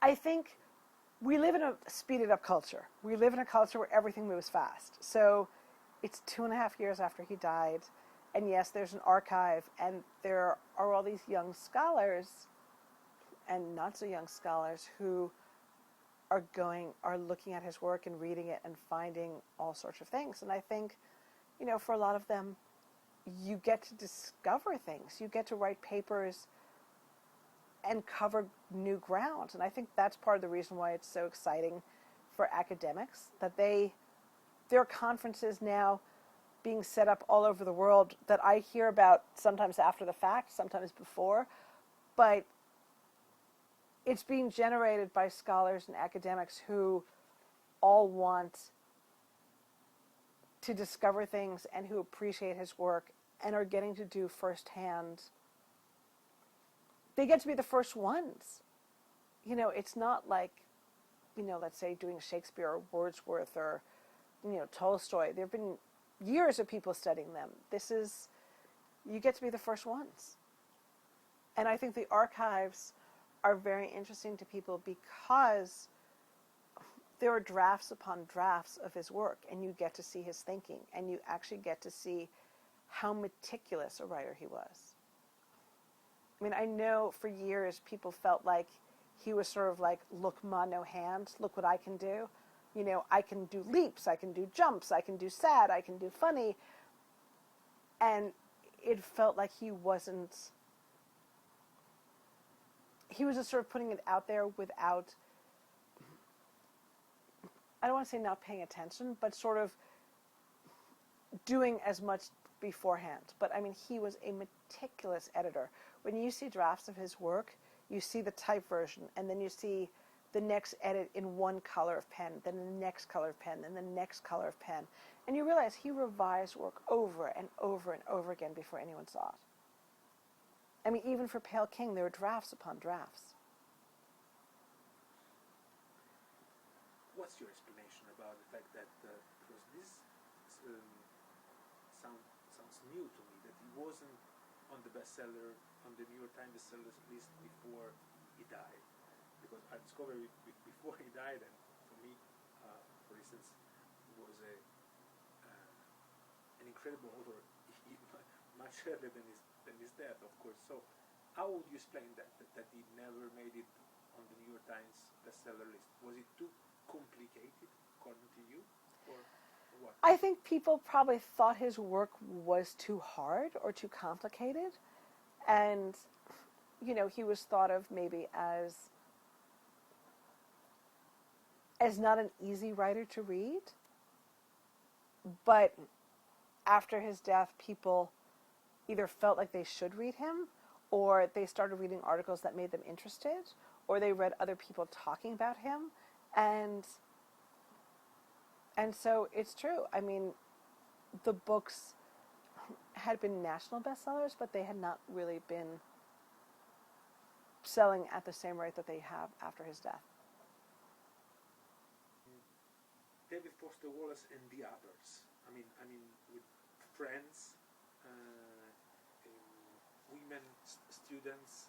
I think we live in a speeded up culture. We live in a culture where everything moves fast. So it's 2.5 years after he died. And yes, there's an archive, and there are all these young scholars and not so young scholars who are looking at his work and reading it and finding all sorts of things. And I think, you know, for a lot of them, you get to discover things. You get to write papers and cover new ground. And I think that's part of the reason why it's so exciting for academics, that there are conferences now being set up all over the world that I hear about sometimes after the fact, sometimes before, but it's being generated by scholars and academics who all want to discover things and who appreciate his work and are getting to do firsthand. They get to be the first ones. You know, it's not like, you know, let's say doing Shakespeare or Wordsworth or, you know, Tolstoy. There have been years of people studying them. You get to be the first ones. And I think the archives are very interesting to people because there are drafts upon drafts of his work, and you get to see his thinking, and you actually get to see how meticulous a writer he was. I mean, I know for years people felt like he was sort of like, look, ma, no hands, look what I can do. You know, I can do leaps, I can do jumps, I can do sad, I can do funny. And it felt like he was just sort of putting it out there without, I don't want to say not paying attention, but sort of doing as much beforehand. But I mean, he was a meticulous editor. When you see drafts of his work, you see the type version, and then you see the next edit in one color of pen, then the next color of pen, then the next color of pen. And you realize he revised work over and over and over again before anyone saw it. I mean, even for Pale King, there were drafts upon drafts. What's your explanation about the fact that because this um, sounds new to me, that he wasn't on the bestseller, on the New York Times bestsellers list before he died? Because I discovered it before he died, and for me, for instance, he was an incredible author, much earlier than his death, of course. So, how would you explain that he never made it on the New York Times bestseller list? Was it too complicated, according to you, or what? I think people probably thought his work was too hard or too complicated, and he was thought of maybe as not an easy writer to read. But after his death, people either felt like they should read him, or they started reading articles that made them interested, or they read other people talking about him, and so it's true. I mean, the books had been national bestsellers, but they had not really been selling at the same rate that they have after his death. David Foster Wallace and the others. I mean, with friends, women, students,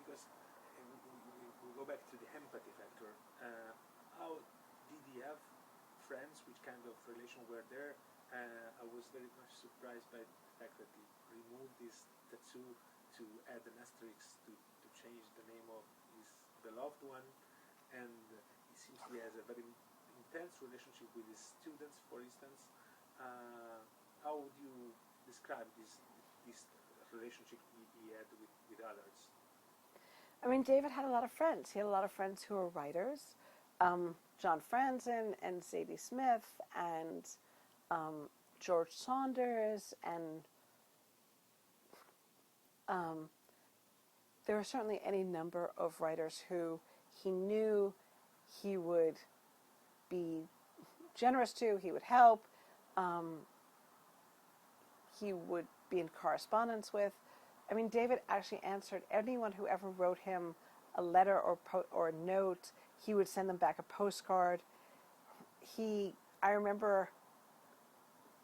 because we go back to the empathy factor. How did he have friends? Which kind of relation were there? I was very much surprised by the fact that he removed this tattoo to add an asterisk to change the name of his beloved one, and it seems he has a very intense relationship with his students, for instance. How would you describe this relationship he had with others? I mean, David had a lot of friends. He had a lot of friends who were writers. John Franzen and Zadie Smith and George Saunders, and there were certainly any number of writers who he knew he would be generous to, he would help, he would be in correspondence with. I mean, David actually answered anyone who ever wrote him a letter or a note. He would send them back a postcard. I remember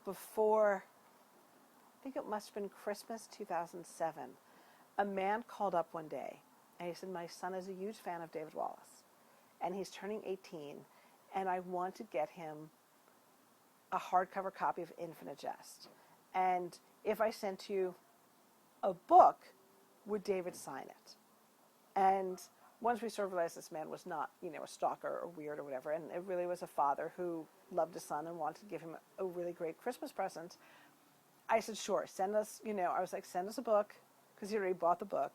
before, I think it must have been Christmas 2007, a man called up one day and he said, my son is a huge fan of David Wallace and he's turning 18 and I want to get him a hardcover copy of Infinite Jest. And if I sent you a book, would David sign it? And once we sort of realized this man was not, a stalker or weird or whatever, and it really was a father who loved his son and wanted to give him a really great Christmas present, I said, sure, send us, I was like, send us a book, because he already bought the book.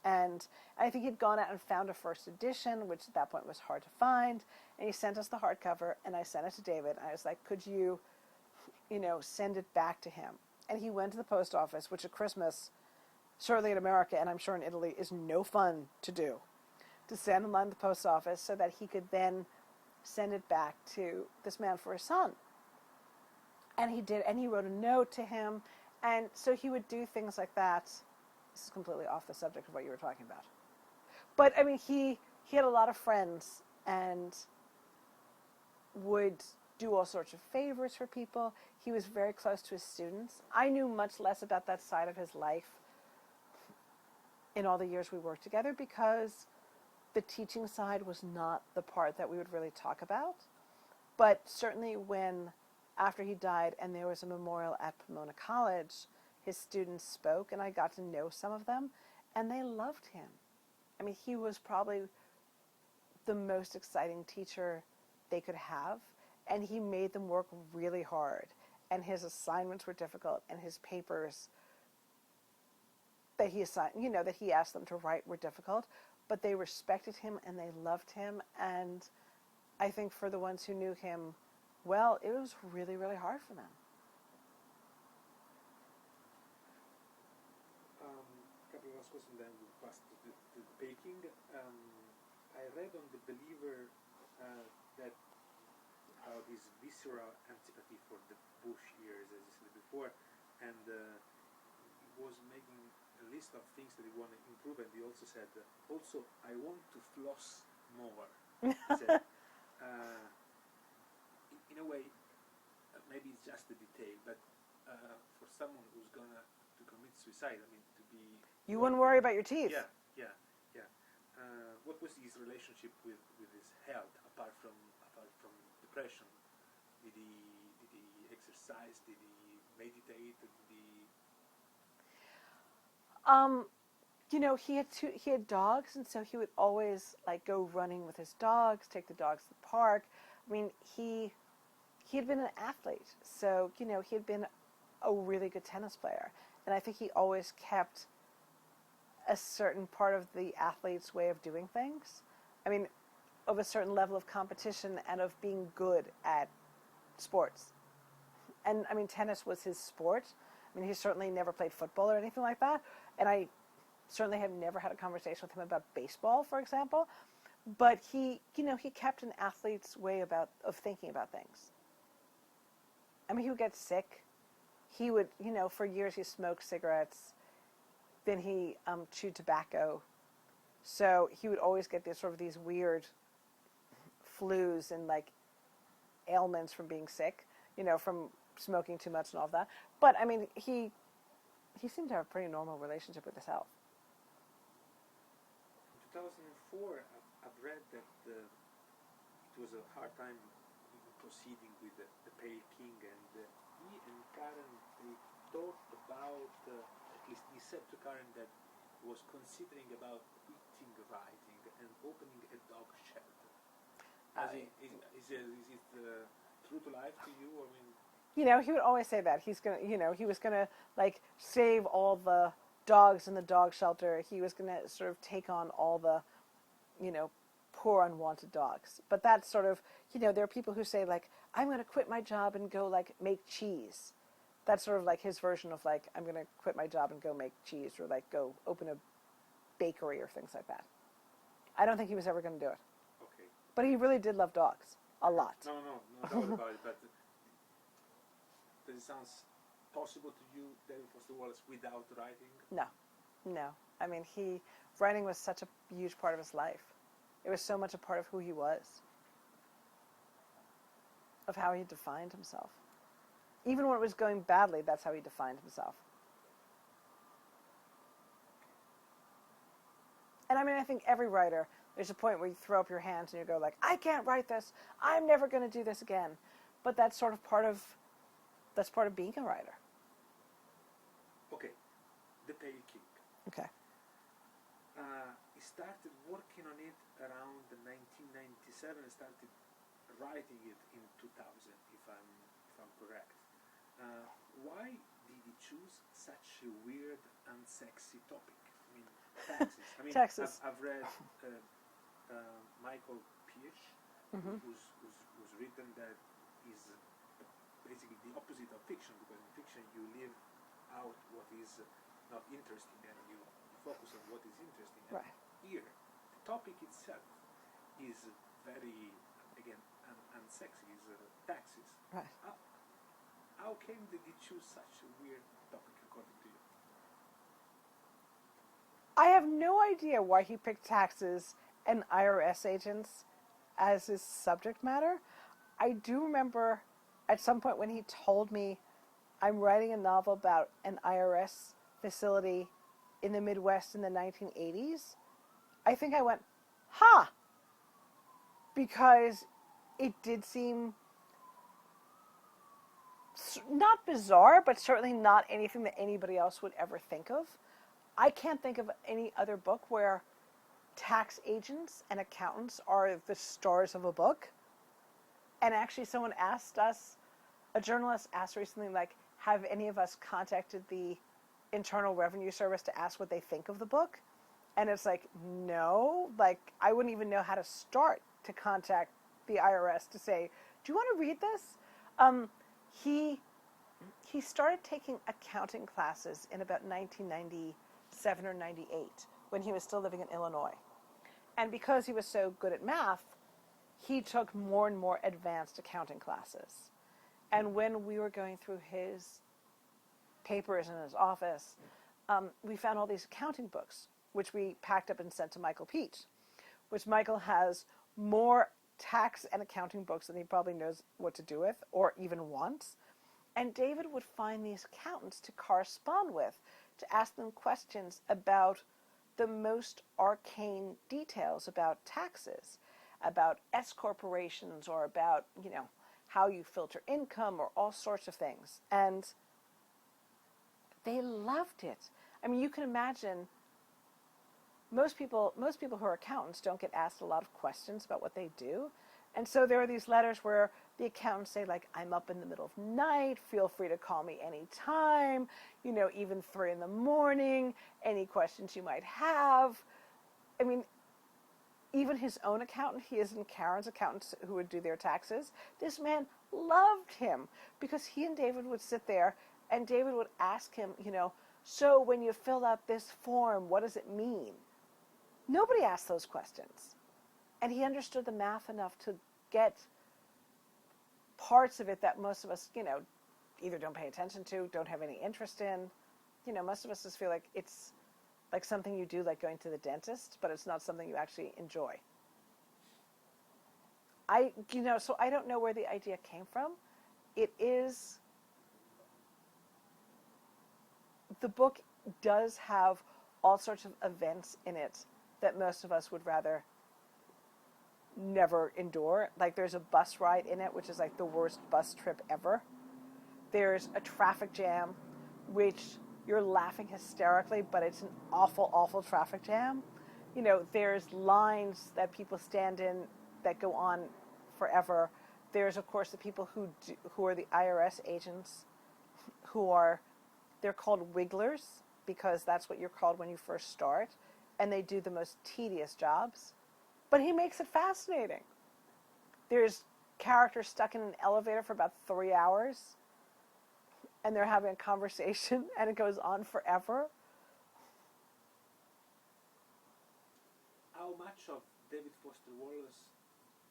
And I think he'd gone out and found a first edition, which at that point was hard to find, and he sent us the hardcover, and I sent it to David, and I was like, could you, send it back to him? And he went to the post office, which at Christmas, certainly in America, and I'm sure in Italy, is no fun to do, to stand in line at the post office so that he could then send it back to this man for his son. And he did, and he wrote a note to him, and so he would do things like that. This is completely off the subject of what you were talking about. But, I mean, he had a lot of friends and would do all sorts of favors for people. He was very close to his students. I knew much less about that side of his life in all the years we worked together because the teaching side was not the part that we would really talk about. But certainly after he died and there was a memorial at Pomona College, his students spoke and I got to know some of them and they loved him. I mean, he was probably the most exciting teacher they could have, and he made them work really hard, and his assignments were difficult, and his papers that he assigned, that he asked them to write were difficult, but they respected him and they loved him. And I think for the ones who knew him well, it was really, really hard for them. A couple of last questions, then we'll pass to the baking. I read on The Believer that his visceral antipathy for the Bush years, as you said before, and he was making a list of things that he want to improve, and he also said, also I want to floss more. He said, in a way, maybe it's just a detail, but for someone who's gonna to commit suicide, I mean, to be You wouldn't worry about your teeth. yeah. What was his relationship with his health apart from depression? Did he exercise? Did he meditate? Did he? You know, he had dogs, and so he would always like go running with his dogs, take the dogs to the park. I mean, he had been an athlete, so you know, he had been a really good tennis player, and I think he always kept a certain part of the athlete's way of doing things. I mean, of a certain level of competition and of being good at sports. And I mean, tennis was his sport. I mean, he certainly never played football or anything like that. And I certainly have never had a conversation with him about baseball, for example. But he, you know, he kept an athlete's way of thinking about things. I mean, he would get sick. He would, you know, for years he smoked cigarettes. Then he chewed tobacco. So he would always get these weird flus and like ailments from being sick, you know, from smoking too much and all of that. But I mean, he seemed to have a pretty normal relationship with his health. In 2004, I've read that it was a hard time proceeding with the Pale King, and he and Karen, they thought about, at least he said to Karen that he was considering about quitting writing and opening a dog shelter. Is it true to life to you? I mean, You know, he would always say that he's gonna, you know, he was gonna like save all the dogs in the dog shelter. He was gonna sort of take on all the, you know, poor unwanted dogs. But that's sort of, you know, there are people who say like, I'm gonna quit my job and go like make cheese. That's sort of like his version of like, I'm gonna quit my job and go make cheese, or like go open a bakery or things like that. I don't think he was ever gonna do it. okay. But he really did love dogs a lot. No doubt about it. But does it sound possible to you, David Foster Wallace, without writing? No. I mean, writing was such a huge part of his life. It was so much a part of who he was, of how he defined himself. Even when it was going badly, that's how he defined himself. And I mean, I think every writer, there's a point where you throw up your hands and you go like, I can't write this. I'm never going to do this again. But that's sort of part of being a writer. Okay, The Pale King. Okay. He started working on it around 1997 and started writing it in 2000, if I'm correct. Why did he choose such a weird and sexy topic? I mean, taxes. I mean, Taxes. I've read Michael Pierce, who's written that is basically the opposite of fiction, because in fiction you leave out what is not interesting and you focus on what is interesting. And Right. here, the topic itself is very, again, unsexy, is taxes. Right. How came that he choose such a weird topic, according to you? I have no idea why he picked taxes and IRS agents as his subject matter. I do remember at some point when he told me, I'm writing a novel about an IRS facility in the Midwest in the 1980s. I think I went, ha! Because it did seem not bizarre, but certainly not anything that anybody else would ever think of. I can't think of any other book where tax agents and accountants are the stars of a book. And actually someone asked us, a journalist asked recently, like, have any of us contacted the Internal Revenue Service to ask what they think of the book? And it's like, no, like, I wouldn't even know how to start to contact the IRS to say, do you want to read this? He started taking accounting classes in about 1997 or 98 when he was still living in Illinois. And because he was so good at math, he took more and more advanced accounting classes. And when we were going through his papers in his office, we found all these accounting books, which we packed up and sent to Michael Peach, which Michael has more tax and accounting books than he probably knows what to do with or even wants. And David would find these accountants to correspond with, to ask them questions about the most arcane details about taxes, about S corporations, or about, how you filter income, or all sorts of things. And they loved it. I mean, you can imagine most people who are accountants don't get asked a lot of questions about what they do. And so there are these letters where the accountants say, like, I'm up in the middle of night, feel free to call me anytime, even 3 a.m, any questions you might have. I mean, even his own accountant, he isn't Karen's accountants who would do their taxes. This man loved him because he and David would sit there and David would ask him, so when you fill out this form, what does it mean? Nobody asked those questions. And he understood the math enough to get parts of it that most of us, either don't pay attention to, don't have any interest in. Most of us just feel like it's like something you do, like going to the dentist, but it's not something you actually enjoy. So I don't know where the idea came from. The book does have all sorts of events in it that most of us would rather never endure. Like there's a bus ride in it, which is like the worst bus trip ever. There's a traffic jam, which you're laughing hysterically, but it's an awful, awful traffic jam. There's lines that people stand in that go on forever. There's, of course, the people who are the IRS agents, they're called wigglers because that's what you're called when you first start, and they do the most tedious jobs. But he makes it fascinating. There's characters stuck in an elevator for about 3 hours, and they're having a conversation, and it goes on forever. How much of David Foster Wallace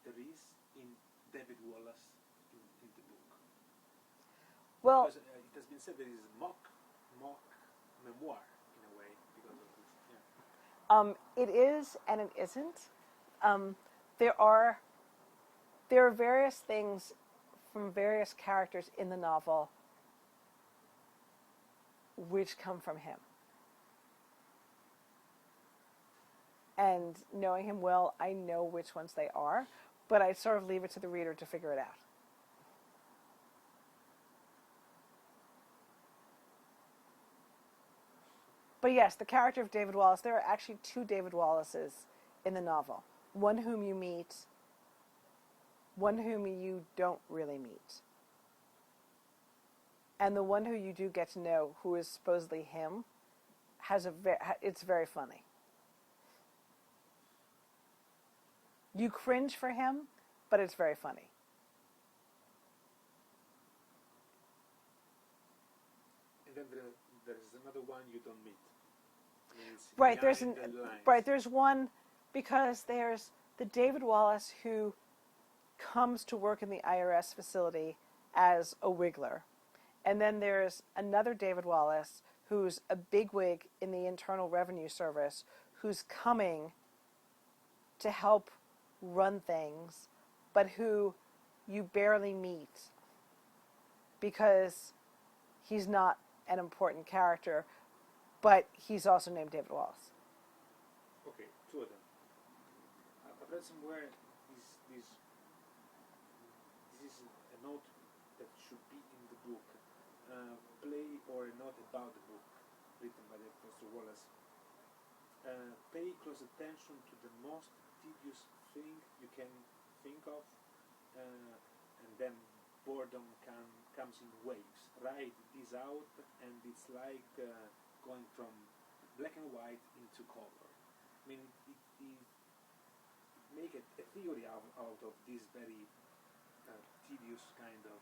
there is in David Wallace in the book? Well, because it has been said there is mock memoir in a way because of this. Yeah. It is and it isn't. There are various things from various characters in the novel which come from him. And knowing him well, I know which ones they are, but I sort of leave it to the reader to figure it out. But yes, the character of David Wallace, there are actually 2 David Wallaces in the novel. One whom you meet, one whom you don't really meet. And the one who you do get to know, who is supposedly him, it's very funny. You cringe for him, but it's very funny. And then there's another one you don't meet. Right, there's one, because there's the David Wallace who comes to work in the IRS facility as a wiggler. And then there's another David Wallace who's a bigwig in the Internal Revenue Service who's coming to help run things, but who you barely meet because he's not an important character, but he's also named David Wallace. Okay, 2 of them. I've read somewhere this is a note that should be in the book. Play or a note about the book written by David Foster Wallace. Pay close attention to the most tedious thing you can think of, and then boredom comes in waves. Write this out, and it's like going from black and white into color. I mean, it make a theory out of these very tedious kind of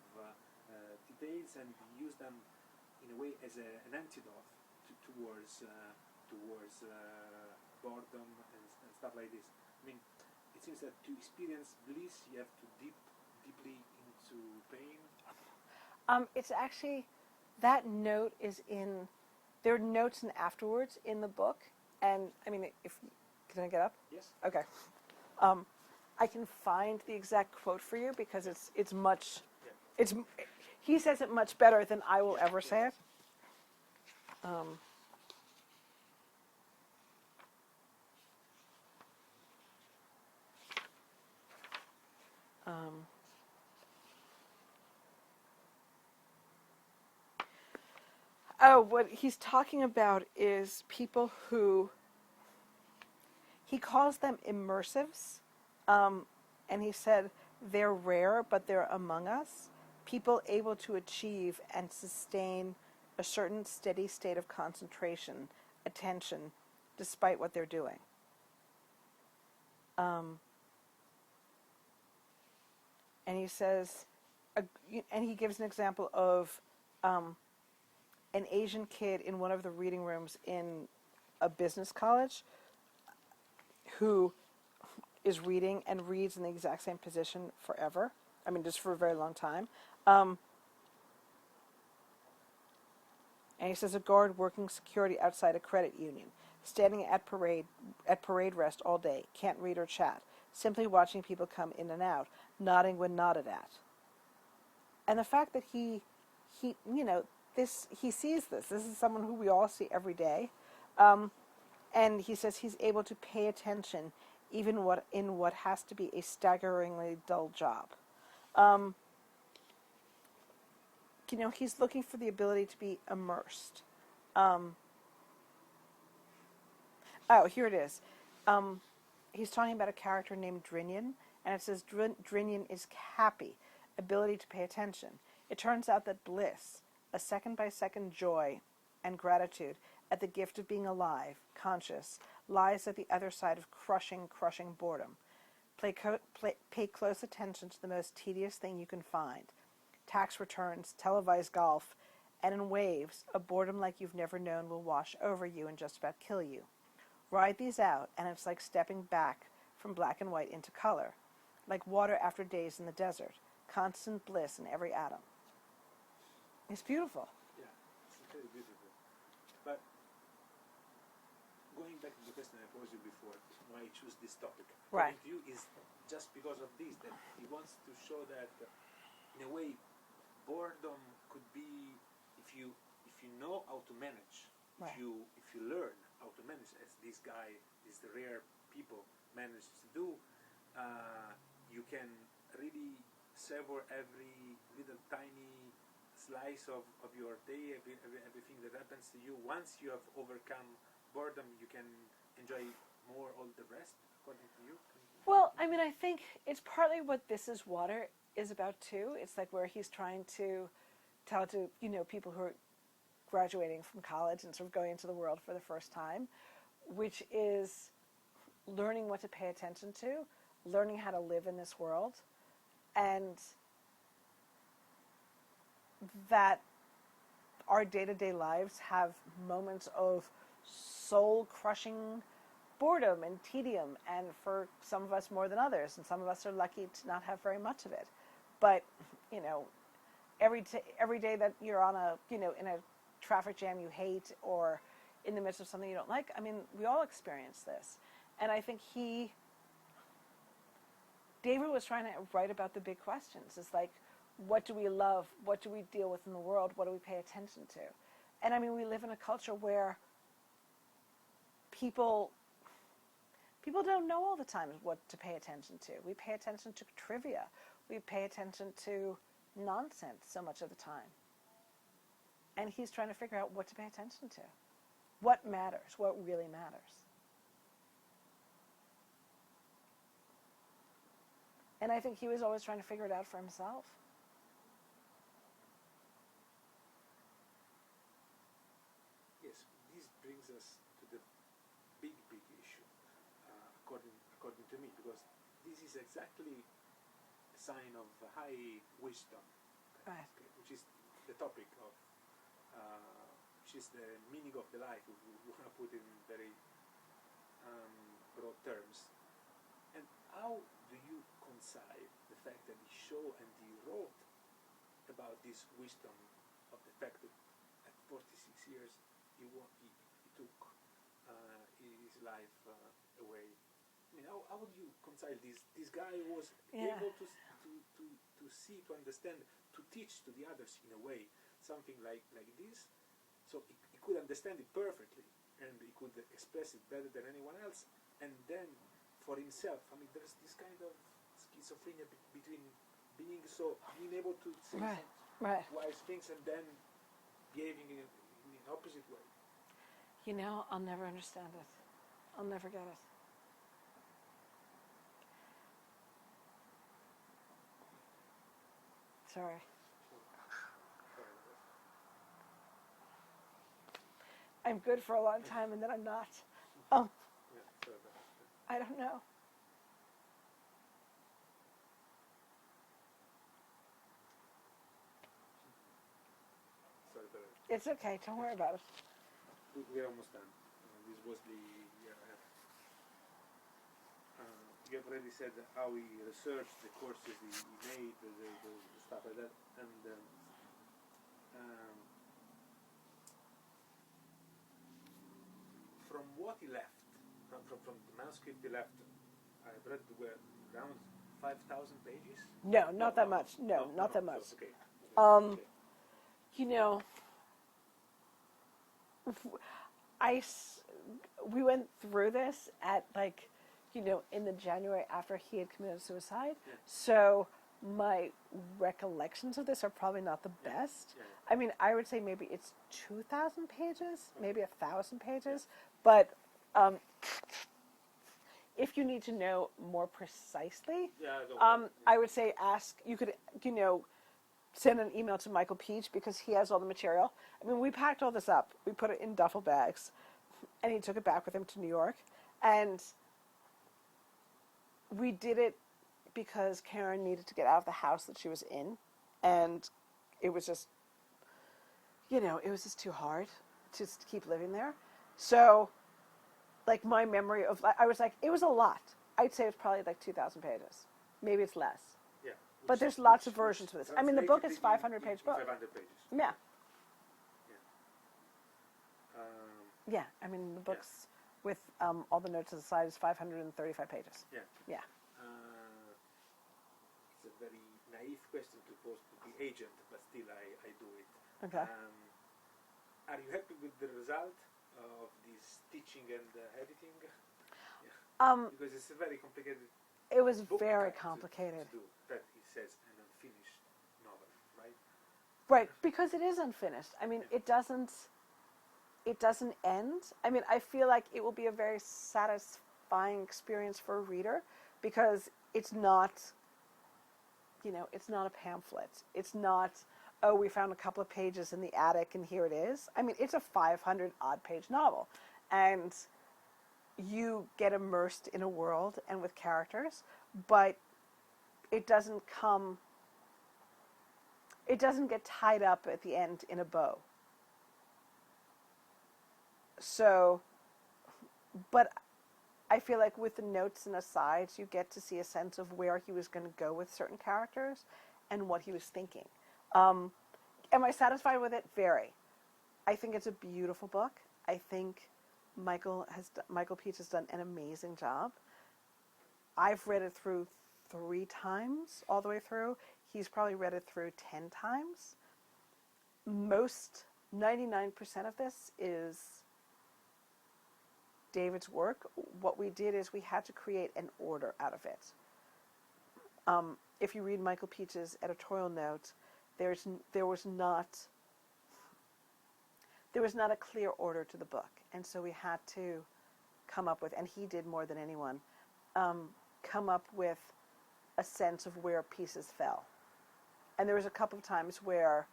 details, and use them in a way as an antidote towards boredom and stuff like this. I mean, it seems that to experience bliss, you have to deeply into pain. It's actually, that note is in there are notes and afterwards in the book, and I mean, if can I get up? Yes. Okay. I can find the exact quote for you because it's much, it's he says it much better than I will ever say it. Oh, what he's talking about is people who he calls them immersives, and he said they're rare, but they're among us. People able to achieve and sustain a certain steady state of concentration, attention, despite what they're doing. And he says, and he gives an example of an Asian kid in one of the reading rooms in a business college who is reading and reads in the exact same position forever. I mean, just for a very long time. And he says a guard working security outside a credit union, standing at parade rest all day, can't read or chat, simply watching people come in and out, nodding when nodded at. And the fact that he sees this. This is someone who we all see every day. And he says he's able to pay attention even in what has to be a staggeringly dull job. He's looking for the ability to be immersed. Here it is. He's talking about a character named Drinian, and it says Drinian is happy, ability to pay attention. It turns out that bliss, a second-by-second joy and gratitude at the gift of being alive, conscious, lies at the other side of crushing boredom. Pay close attention to the most tedious thing you can find. Tax returns, televised golf, and in waves, a boredom like you've never known will wash over you and just about kill you. Ride these out, and it's like stepping back from black and white into color, like water after days in the desert, constant bliss in every atom. It's beautiful. Yeah, it's very beautiful. But going back to the question I posed you before, why I choose this topic, Right. according to you, is just because of this, that he wants to show that, in a way, boredom could be if you know how to manage, Right. if you learn how to manage, as this guy, these rare people manage to do, you can really savor every little tiny slice of your day, everything that happens to you. Once you have overcome boredom, you can enjoy more all the rest, according to you. Well, I mean, I think it's partly what This Is Water is about too. It's like where he's trying to tell to, people who are graduating from college and sort of going into the world for the first time, which is learning what to pay attention to, learning how to live in this world, and that our day-to-day lives have moments of soul-crushing boredom and tedium, and for some of us more than others, and some of us are lucky to not have very much of it. But, every day that you're on in a traffic jam you hate, or in the midst of something you don't like, I mean, we all experience this. And I think David was trying to write about the big questions. It's like, what do we love? What do we deal with in the world? What do we pay attention to? And I mean, we live in a culture where people don't know all the time what to pay attention to. We pay attention to trivia. We pay attention to nonsense so much of the time. And he's trying to figure out what to pay attention to. What matters? What really matters? And I think he was always trying to figure it out for himself. Yes, this brings us to the big issue, according to me, because this is exactly a sign of high wisdom, Right. which is the topic of, which is the meaning of the life, if we want to put it in very broad terms. And how do you reconcile the fact that he showed and he wrote about this wisdom of the fact that at 46 years he he took his life away. I mean, how would you reconcile this? This guy was Yeah. able to see, to understand, to teach to the others in a way something like this. So he could understand it perfectly, and he could express it better than anyone else. And then for himself, I mean, there's this kind of schizophrenia between being able to say Right. some Right. wise things and then behaving in an opposite way. You know, I'll never understand it. I'll never get it. Sorry. I'm good for a long time and then I'm not. Oh, Yeah, sorry about that. I don't know. Sorry about that. It's okay. Don't worry about it. We're almost done. This was the. You have already said how he researched the courses he made, the stuff like that, and from what he left, from the manuscript he left, I've read were around 5,000 pages. No, not that much. No, not that much. So, okay. Um, Okay. You know, we went through this at like, you know, in the January after he had committed suicide. Yeah. So my recollections of this are probably not the best. Yeah. I mean, I would say maybe it's 2,000 pages, maybe 1,000 pages. But if you need to know more precisely, I would say you could, you know, send an email to Michael Peach because he has all the material. I mean, we packed all this up. We put it in duffel bags, and he took it back with him to New York. And we did it because Karen needed to get out of the house that she was in. And it was just, you know, it was just too hard to keep living there. So, like, my memory of, I was like, it was a lot. I'd say it's probably like 2,000 pages. Maybe it's less. Yeah. But there's lots of versions for this. I mean, the book is 500-page book. 500 pages. Yeah. Yeah. Yeah, I mean, the book's with all the notes to the side is 535 pages. Yeah. Yeah. It's a very naive question to pose to the agent, but still I do it. Okay. Are you happy with the result of this teaching and editing? Because it's a very complicated It was book very to complicated. do. That it says an unfinished novel, right? Right, because it is unfinished. I mean, it doesn't end. I mean, I feel like it will be a very satisfying experience for a reader because it's not, you know, it's not a pamphlet. It's not, oh, we found a couple of pages in the attic and here it is. I mean, it's a 500-odd page novel. And you get immersed in a world and with characters, but it doesn't get tied up at the end in a bow. So, but I feel like with the notes and asides, you get to see a sense of where he was going to go with certain characters and what he was thinking. Am I satisfied with it? Very. I think it's a beautiful book. I think Michael Peach has done an amazing job. I've read it through 3 times, all the way through. He's probably read it through 10 times. 99% of this is David's work. What we did is we had to create an order out of it. If you read Michael Peach's editorial note, there was not a clear order to the book, and so we had to come up with, and he did more than anyone, come up with a sense of where pieces fell. And there was a couple of times where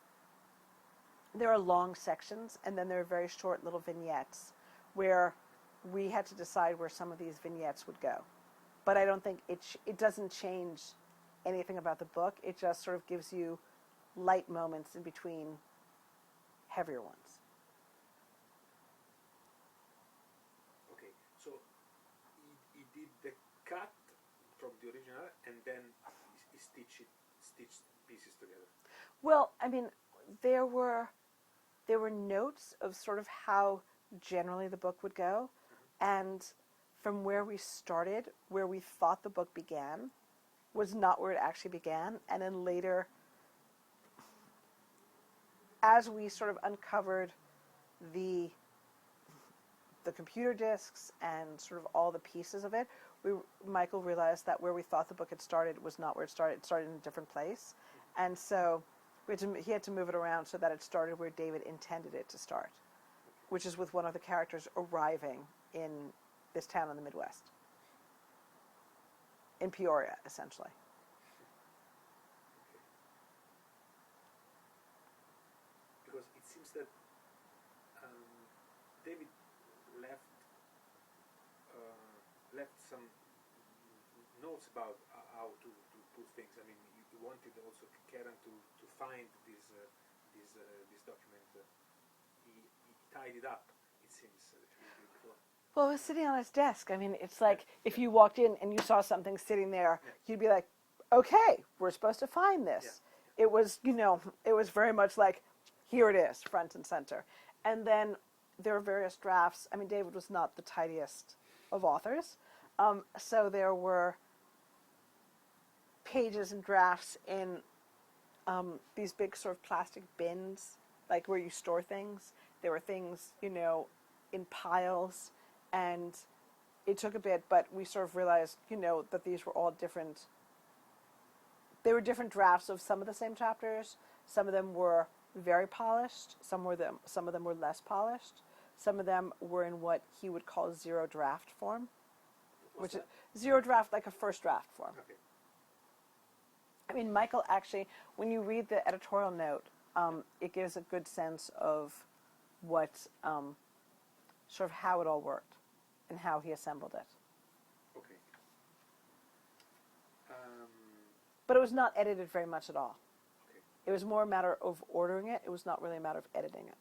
there are long sections, and then there are very short little vignettes where we had to decide where some of these vignettes would go. But I don't think it doesn't change anything about the book. It just sort of gives you light moments in between heavier ones. Okay, so he did the cut from the original and then he stitched pieces together. Well, I mean, there there were notes of sort of how generally the book would go, and from where we started, where we thought the book began, was not where it actually began. And then later, as we sort of uncovered the computer disks and sort of all the pieces of it, Michael realized that where we thought the book had started was not where it started. It started in a different place. And so he had to move it around so that it started where David intended it to start, which is with one of the characters arriving in this town in the Midwest. In Peoria, essentially. Because it seems that David left some notes about how to put things. I mean, he wanted also Karen to find this document. He tied it up, it seems. Before. Well, it was sitting on his desk. I mean, it's like if you walked in and you saw something sitting there, you'd be like, okay, we're supposed to find this. Yeah. It was, it was very much like, here it is, front and center. And then there were various drafts. I mean, David was not the tidiest of authors. So there were pages and drafts in these big sort of plastic bins, like where you store things. There were things, in piles. And it took a bit, but we sort of realized, that these were all different. They were different drafts of some of the same chapters. Some of them were very polished. Some of them were less polished. Some of them were in what he would call zero draft form, which is zero draft, like a first draft form. Okay. I mean, Michael actually, when you read the editorial note, it gives a good sense of what, sort of how it all worked and how he assembled it. Okay. But it was not edited very much at all. Okay. It was more a matter of ordering it. It was not really a matter of editing it.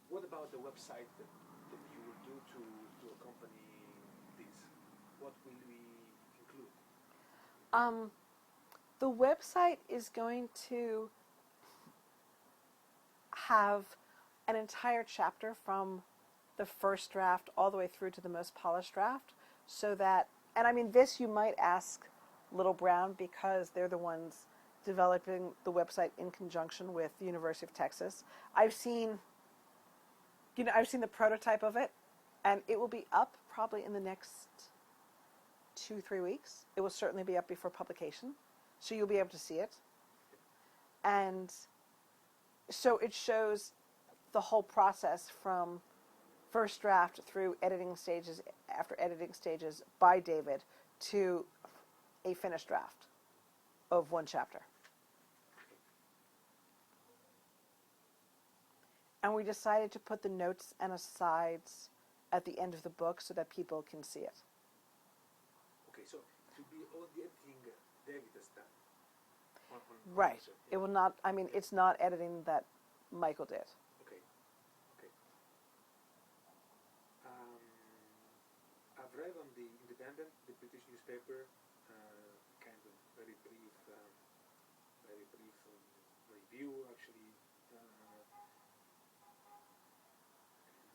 What about the website that you will do to accompany this? What will we include? The website is going to have an entire chapter from the first draft all the way through to the most polished draft, so that, and I mean, this you might ask Little Brown, because they're the ones developing the website in conjunction with the University of Texas. I've seen the prototype of it, and it will be up probably in the next 2-3 weeks. It will certainly be up before publication, so you'll be able to see it. And so it shows the whole process from first draft through editing stages, after editing stages by David, to a finished draft of one chapter. And we decided to put the notes and asides at the end of the book so that people can see it. Okay, so it will be all the editing David has done. Right. It will not, I mean, it's not editing that Michael did. Okay. Okay. I've read on the Independent, the British newspaper, kind of very brief review, actually.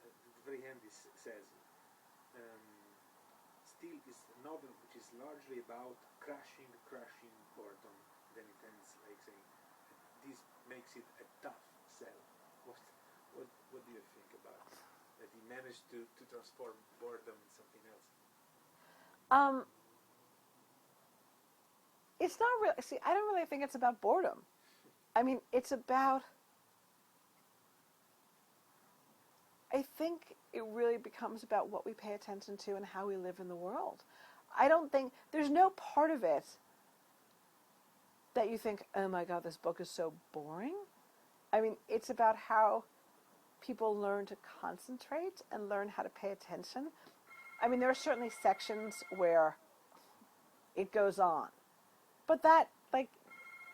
At the very end, it says, Still is a novel which is largely about crushing boredom. Then it ends like saying, this makes it a tough sell. What do you think about that he managed to transform boredom into something else? It's not really, see, I don't really think it's about boredom. I mean, it's about, I think it really becomes about what we pay attention to and how we live in the world. I don't think, there's no part of it that you think, oh my God, this book is so boring. I mean, it's about how people learn to concentrate and learn how to pay attention. I mean, there are certainly sections where it goes on. But that, like,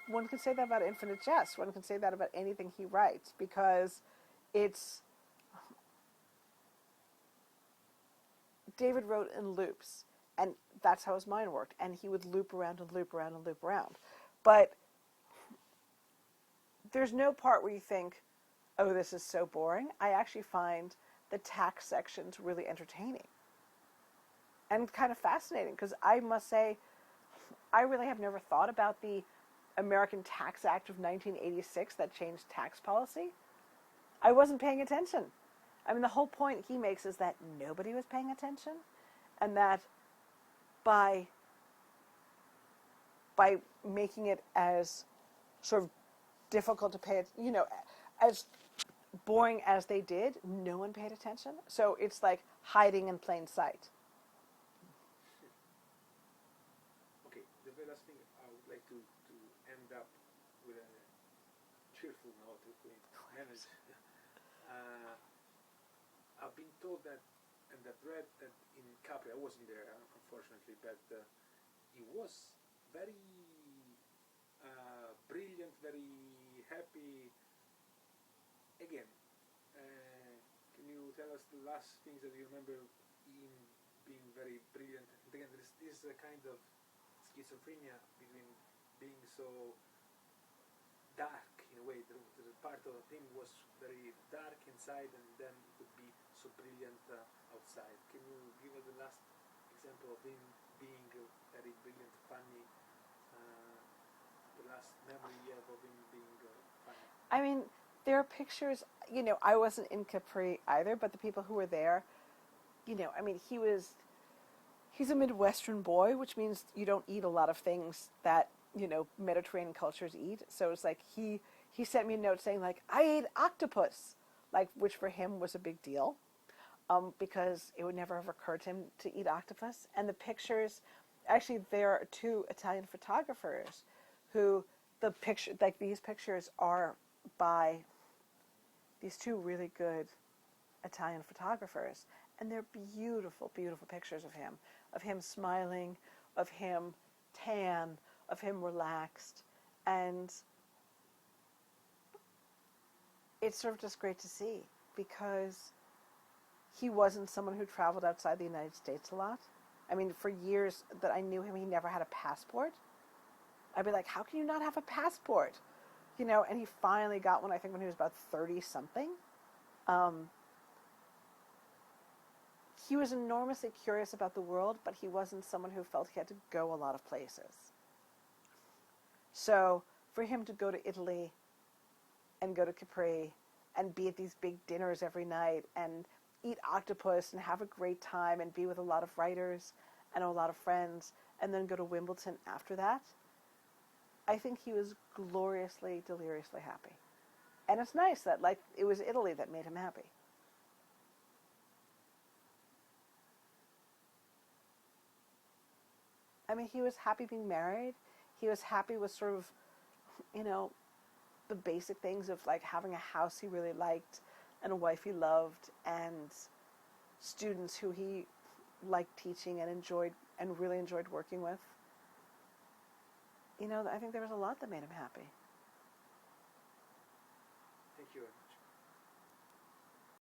one can say that about Infinite Jest. One can say that about anything he writes, because it's, David wrote in loops, and that's how his mind worked, and he would loop around and loop around and loop around. But there's no part where you think, oh, this is so boring. I actually find the tax sections really entertaining and kind of fascinating, because I must say, I really have never thought about the American Tax Act of 1986 that changed tax policy. I wasn't paying attention. I mean, the whole point he makes is that nobody was paying attention, and that by making it as sort of difficult to pay, as boring as they did, no one paid attention. So it's like hiding in plain sight. Okay, the very last thing I would like to end up with a cheerful note if we manage. I've been told that, and I've read that in Capri, I wasn't there unfortunately, but he was very brilliant, very happy. Again, can you tell us the last things that you remember him being very brilliant? And again, this is a kind of schizophrenia between being so dark in a way. The part of him was very dark inside, and then it could be so brilliant outside. Can you give us the last example of him being very brilliant, funny? The last memory you have of him being funny. I mean, there are pictures, I wasn't in Capri either, but the people who were there, I mean, he's a Midwestern boy, which means you don't eat a lot of things that, Mediterranean cultures eat. So it's like he sent me a note saying, like, I ate octopus, like, which for him was a big deal, because it would never have occurred to him to eat octopus. And the pictures, actually, there are two Italian photographers who these pictures are by these two really good Italian photographers, and they're beautiful, beautiful pictures of him smiling, of him tan, of him relaxed, and it's sort of just great to see, because he wasn't someone who traveled outside the United States a lot. I mean, for years that I knew him, he never had a passport. I'd be like, how can you not have a passport? And he finally got one, I think, when he was about 30-something. He was enormously curious about the world, but he wasn't someone who felt he had to go a lot of places. So for him to go to Italy and go to Capri and be at these big dinners every night and eat octopus and have a great time and be with a lot of writers and a lot of friends and then go to Wimbledon after that, I think he was gloriously, deliriously happy. And it's nice that, like, it was Italy that made him happy. I mean, he was happy being married. He was happy with sort of, the basic things of, like, having a house he really liked and a wife he loved and students who he liked teaching and really enjoyed working with. I think there was a lot that made him happy. Thank you.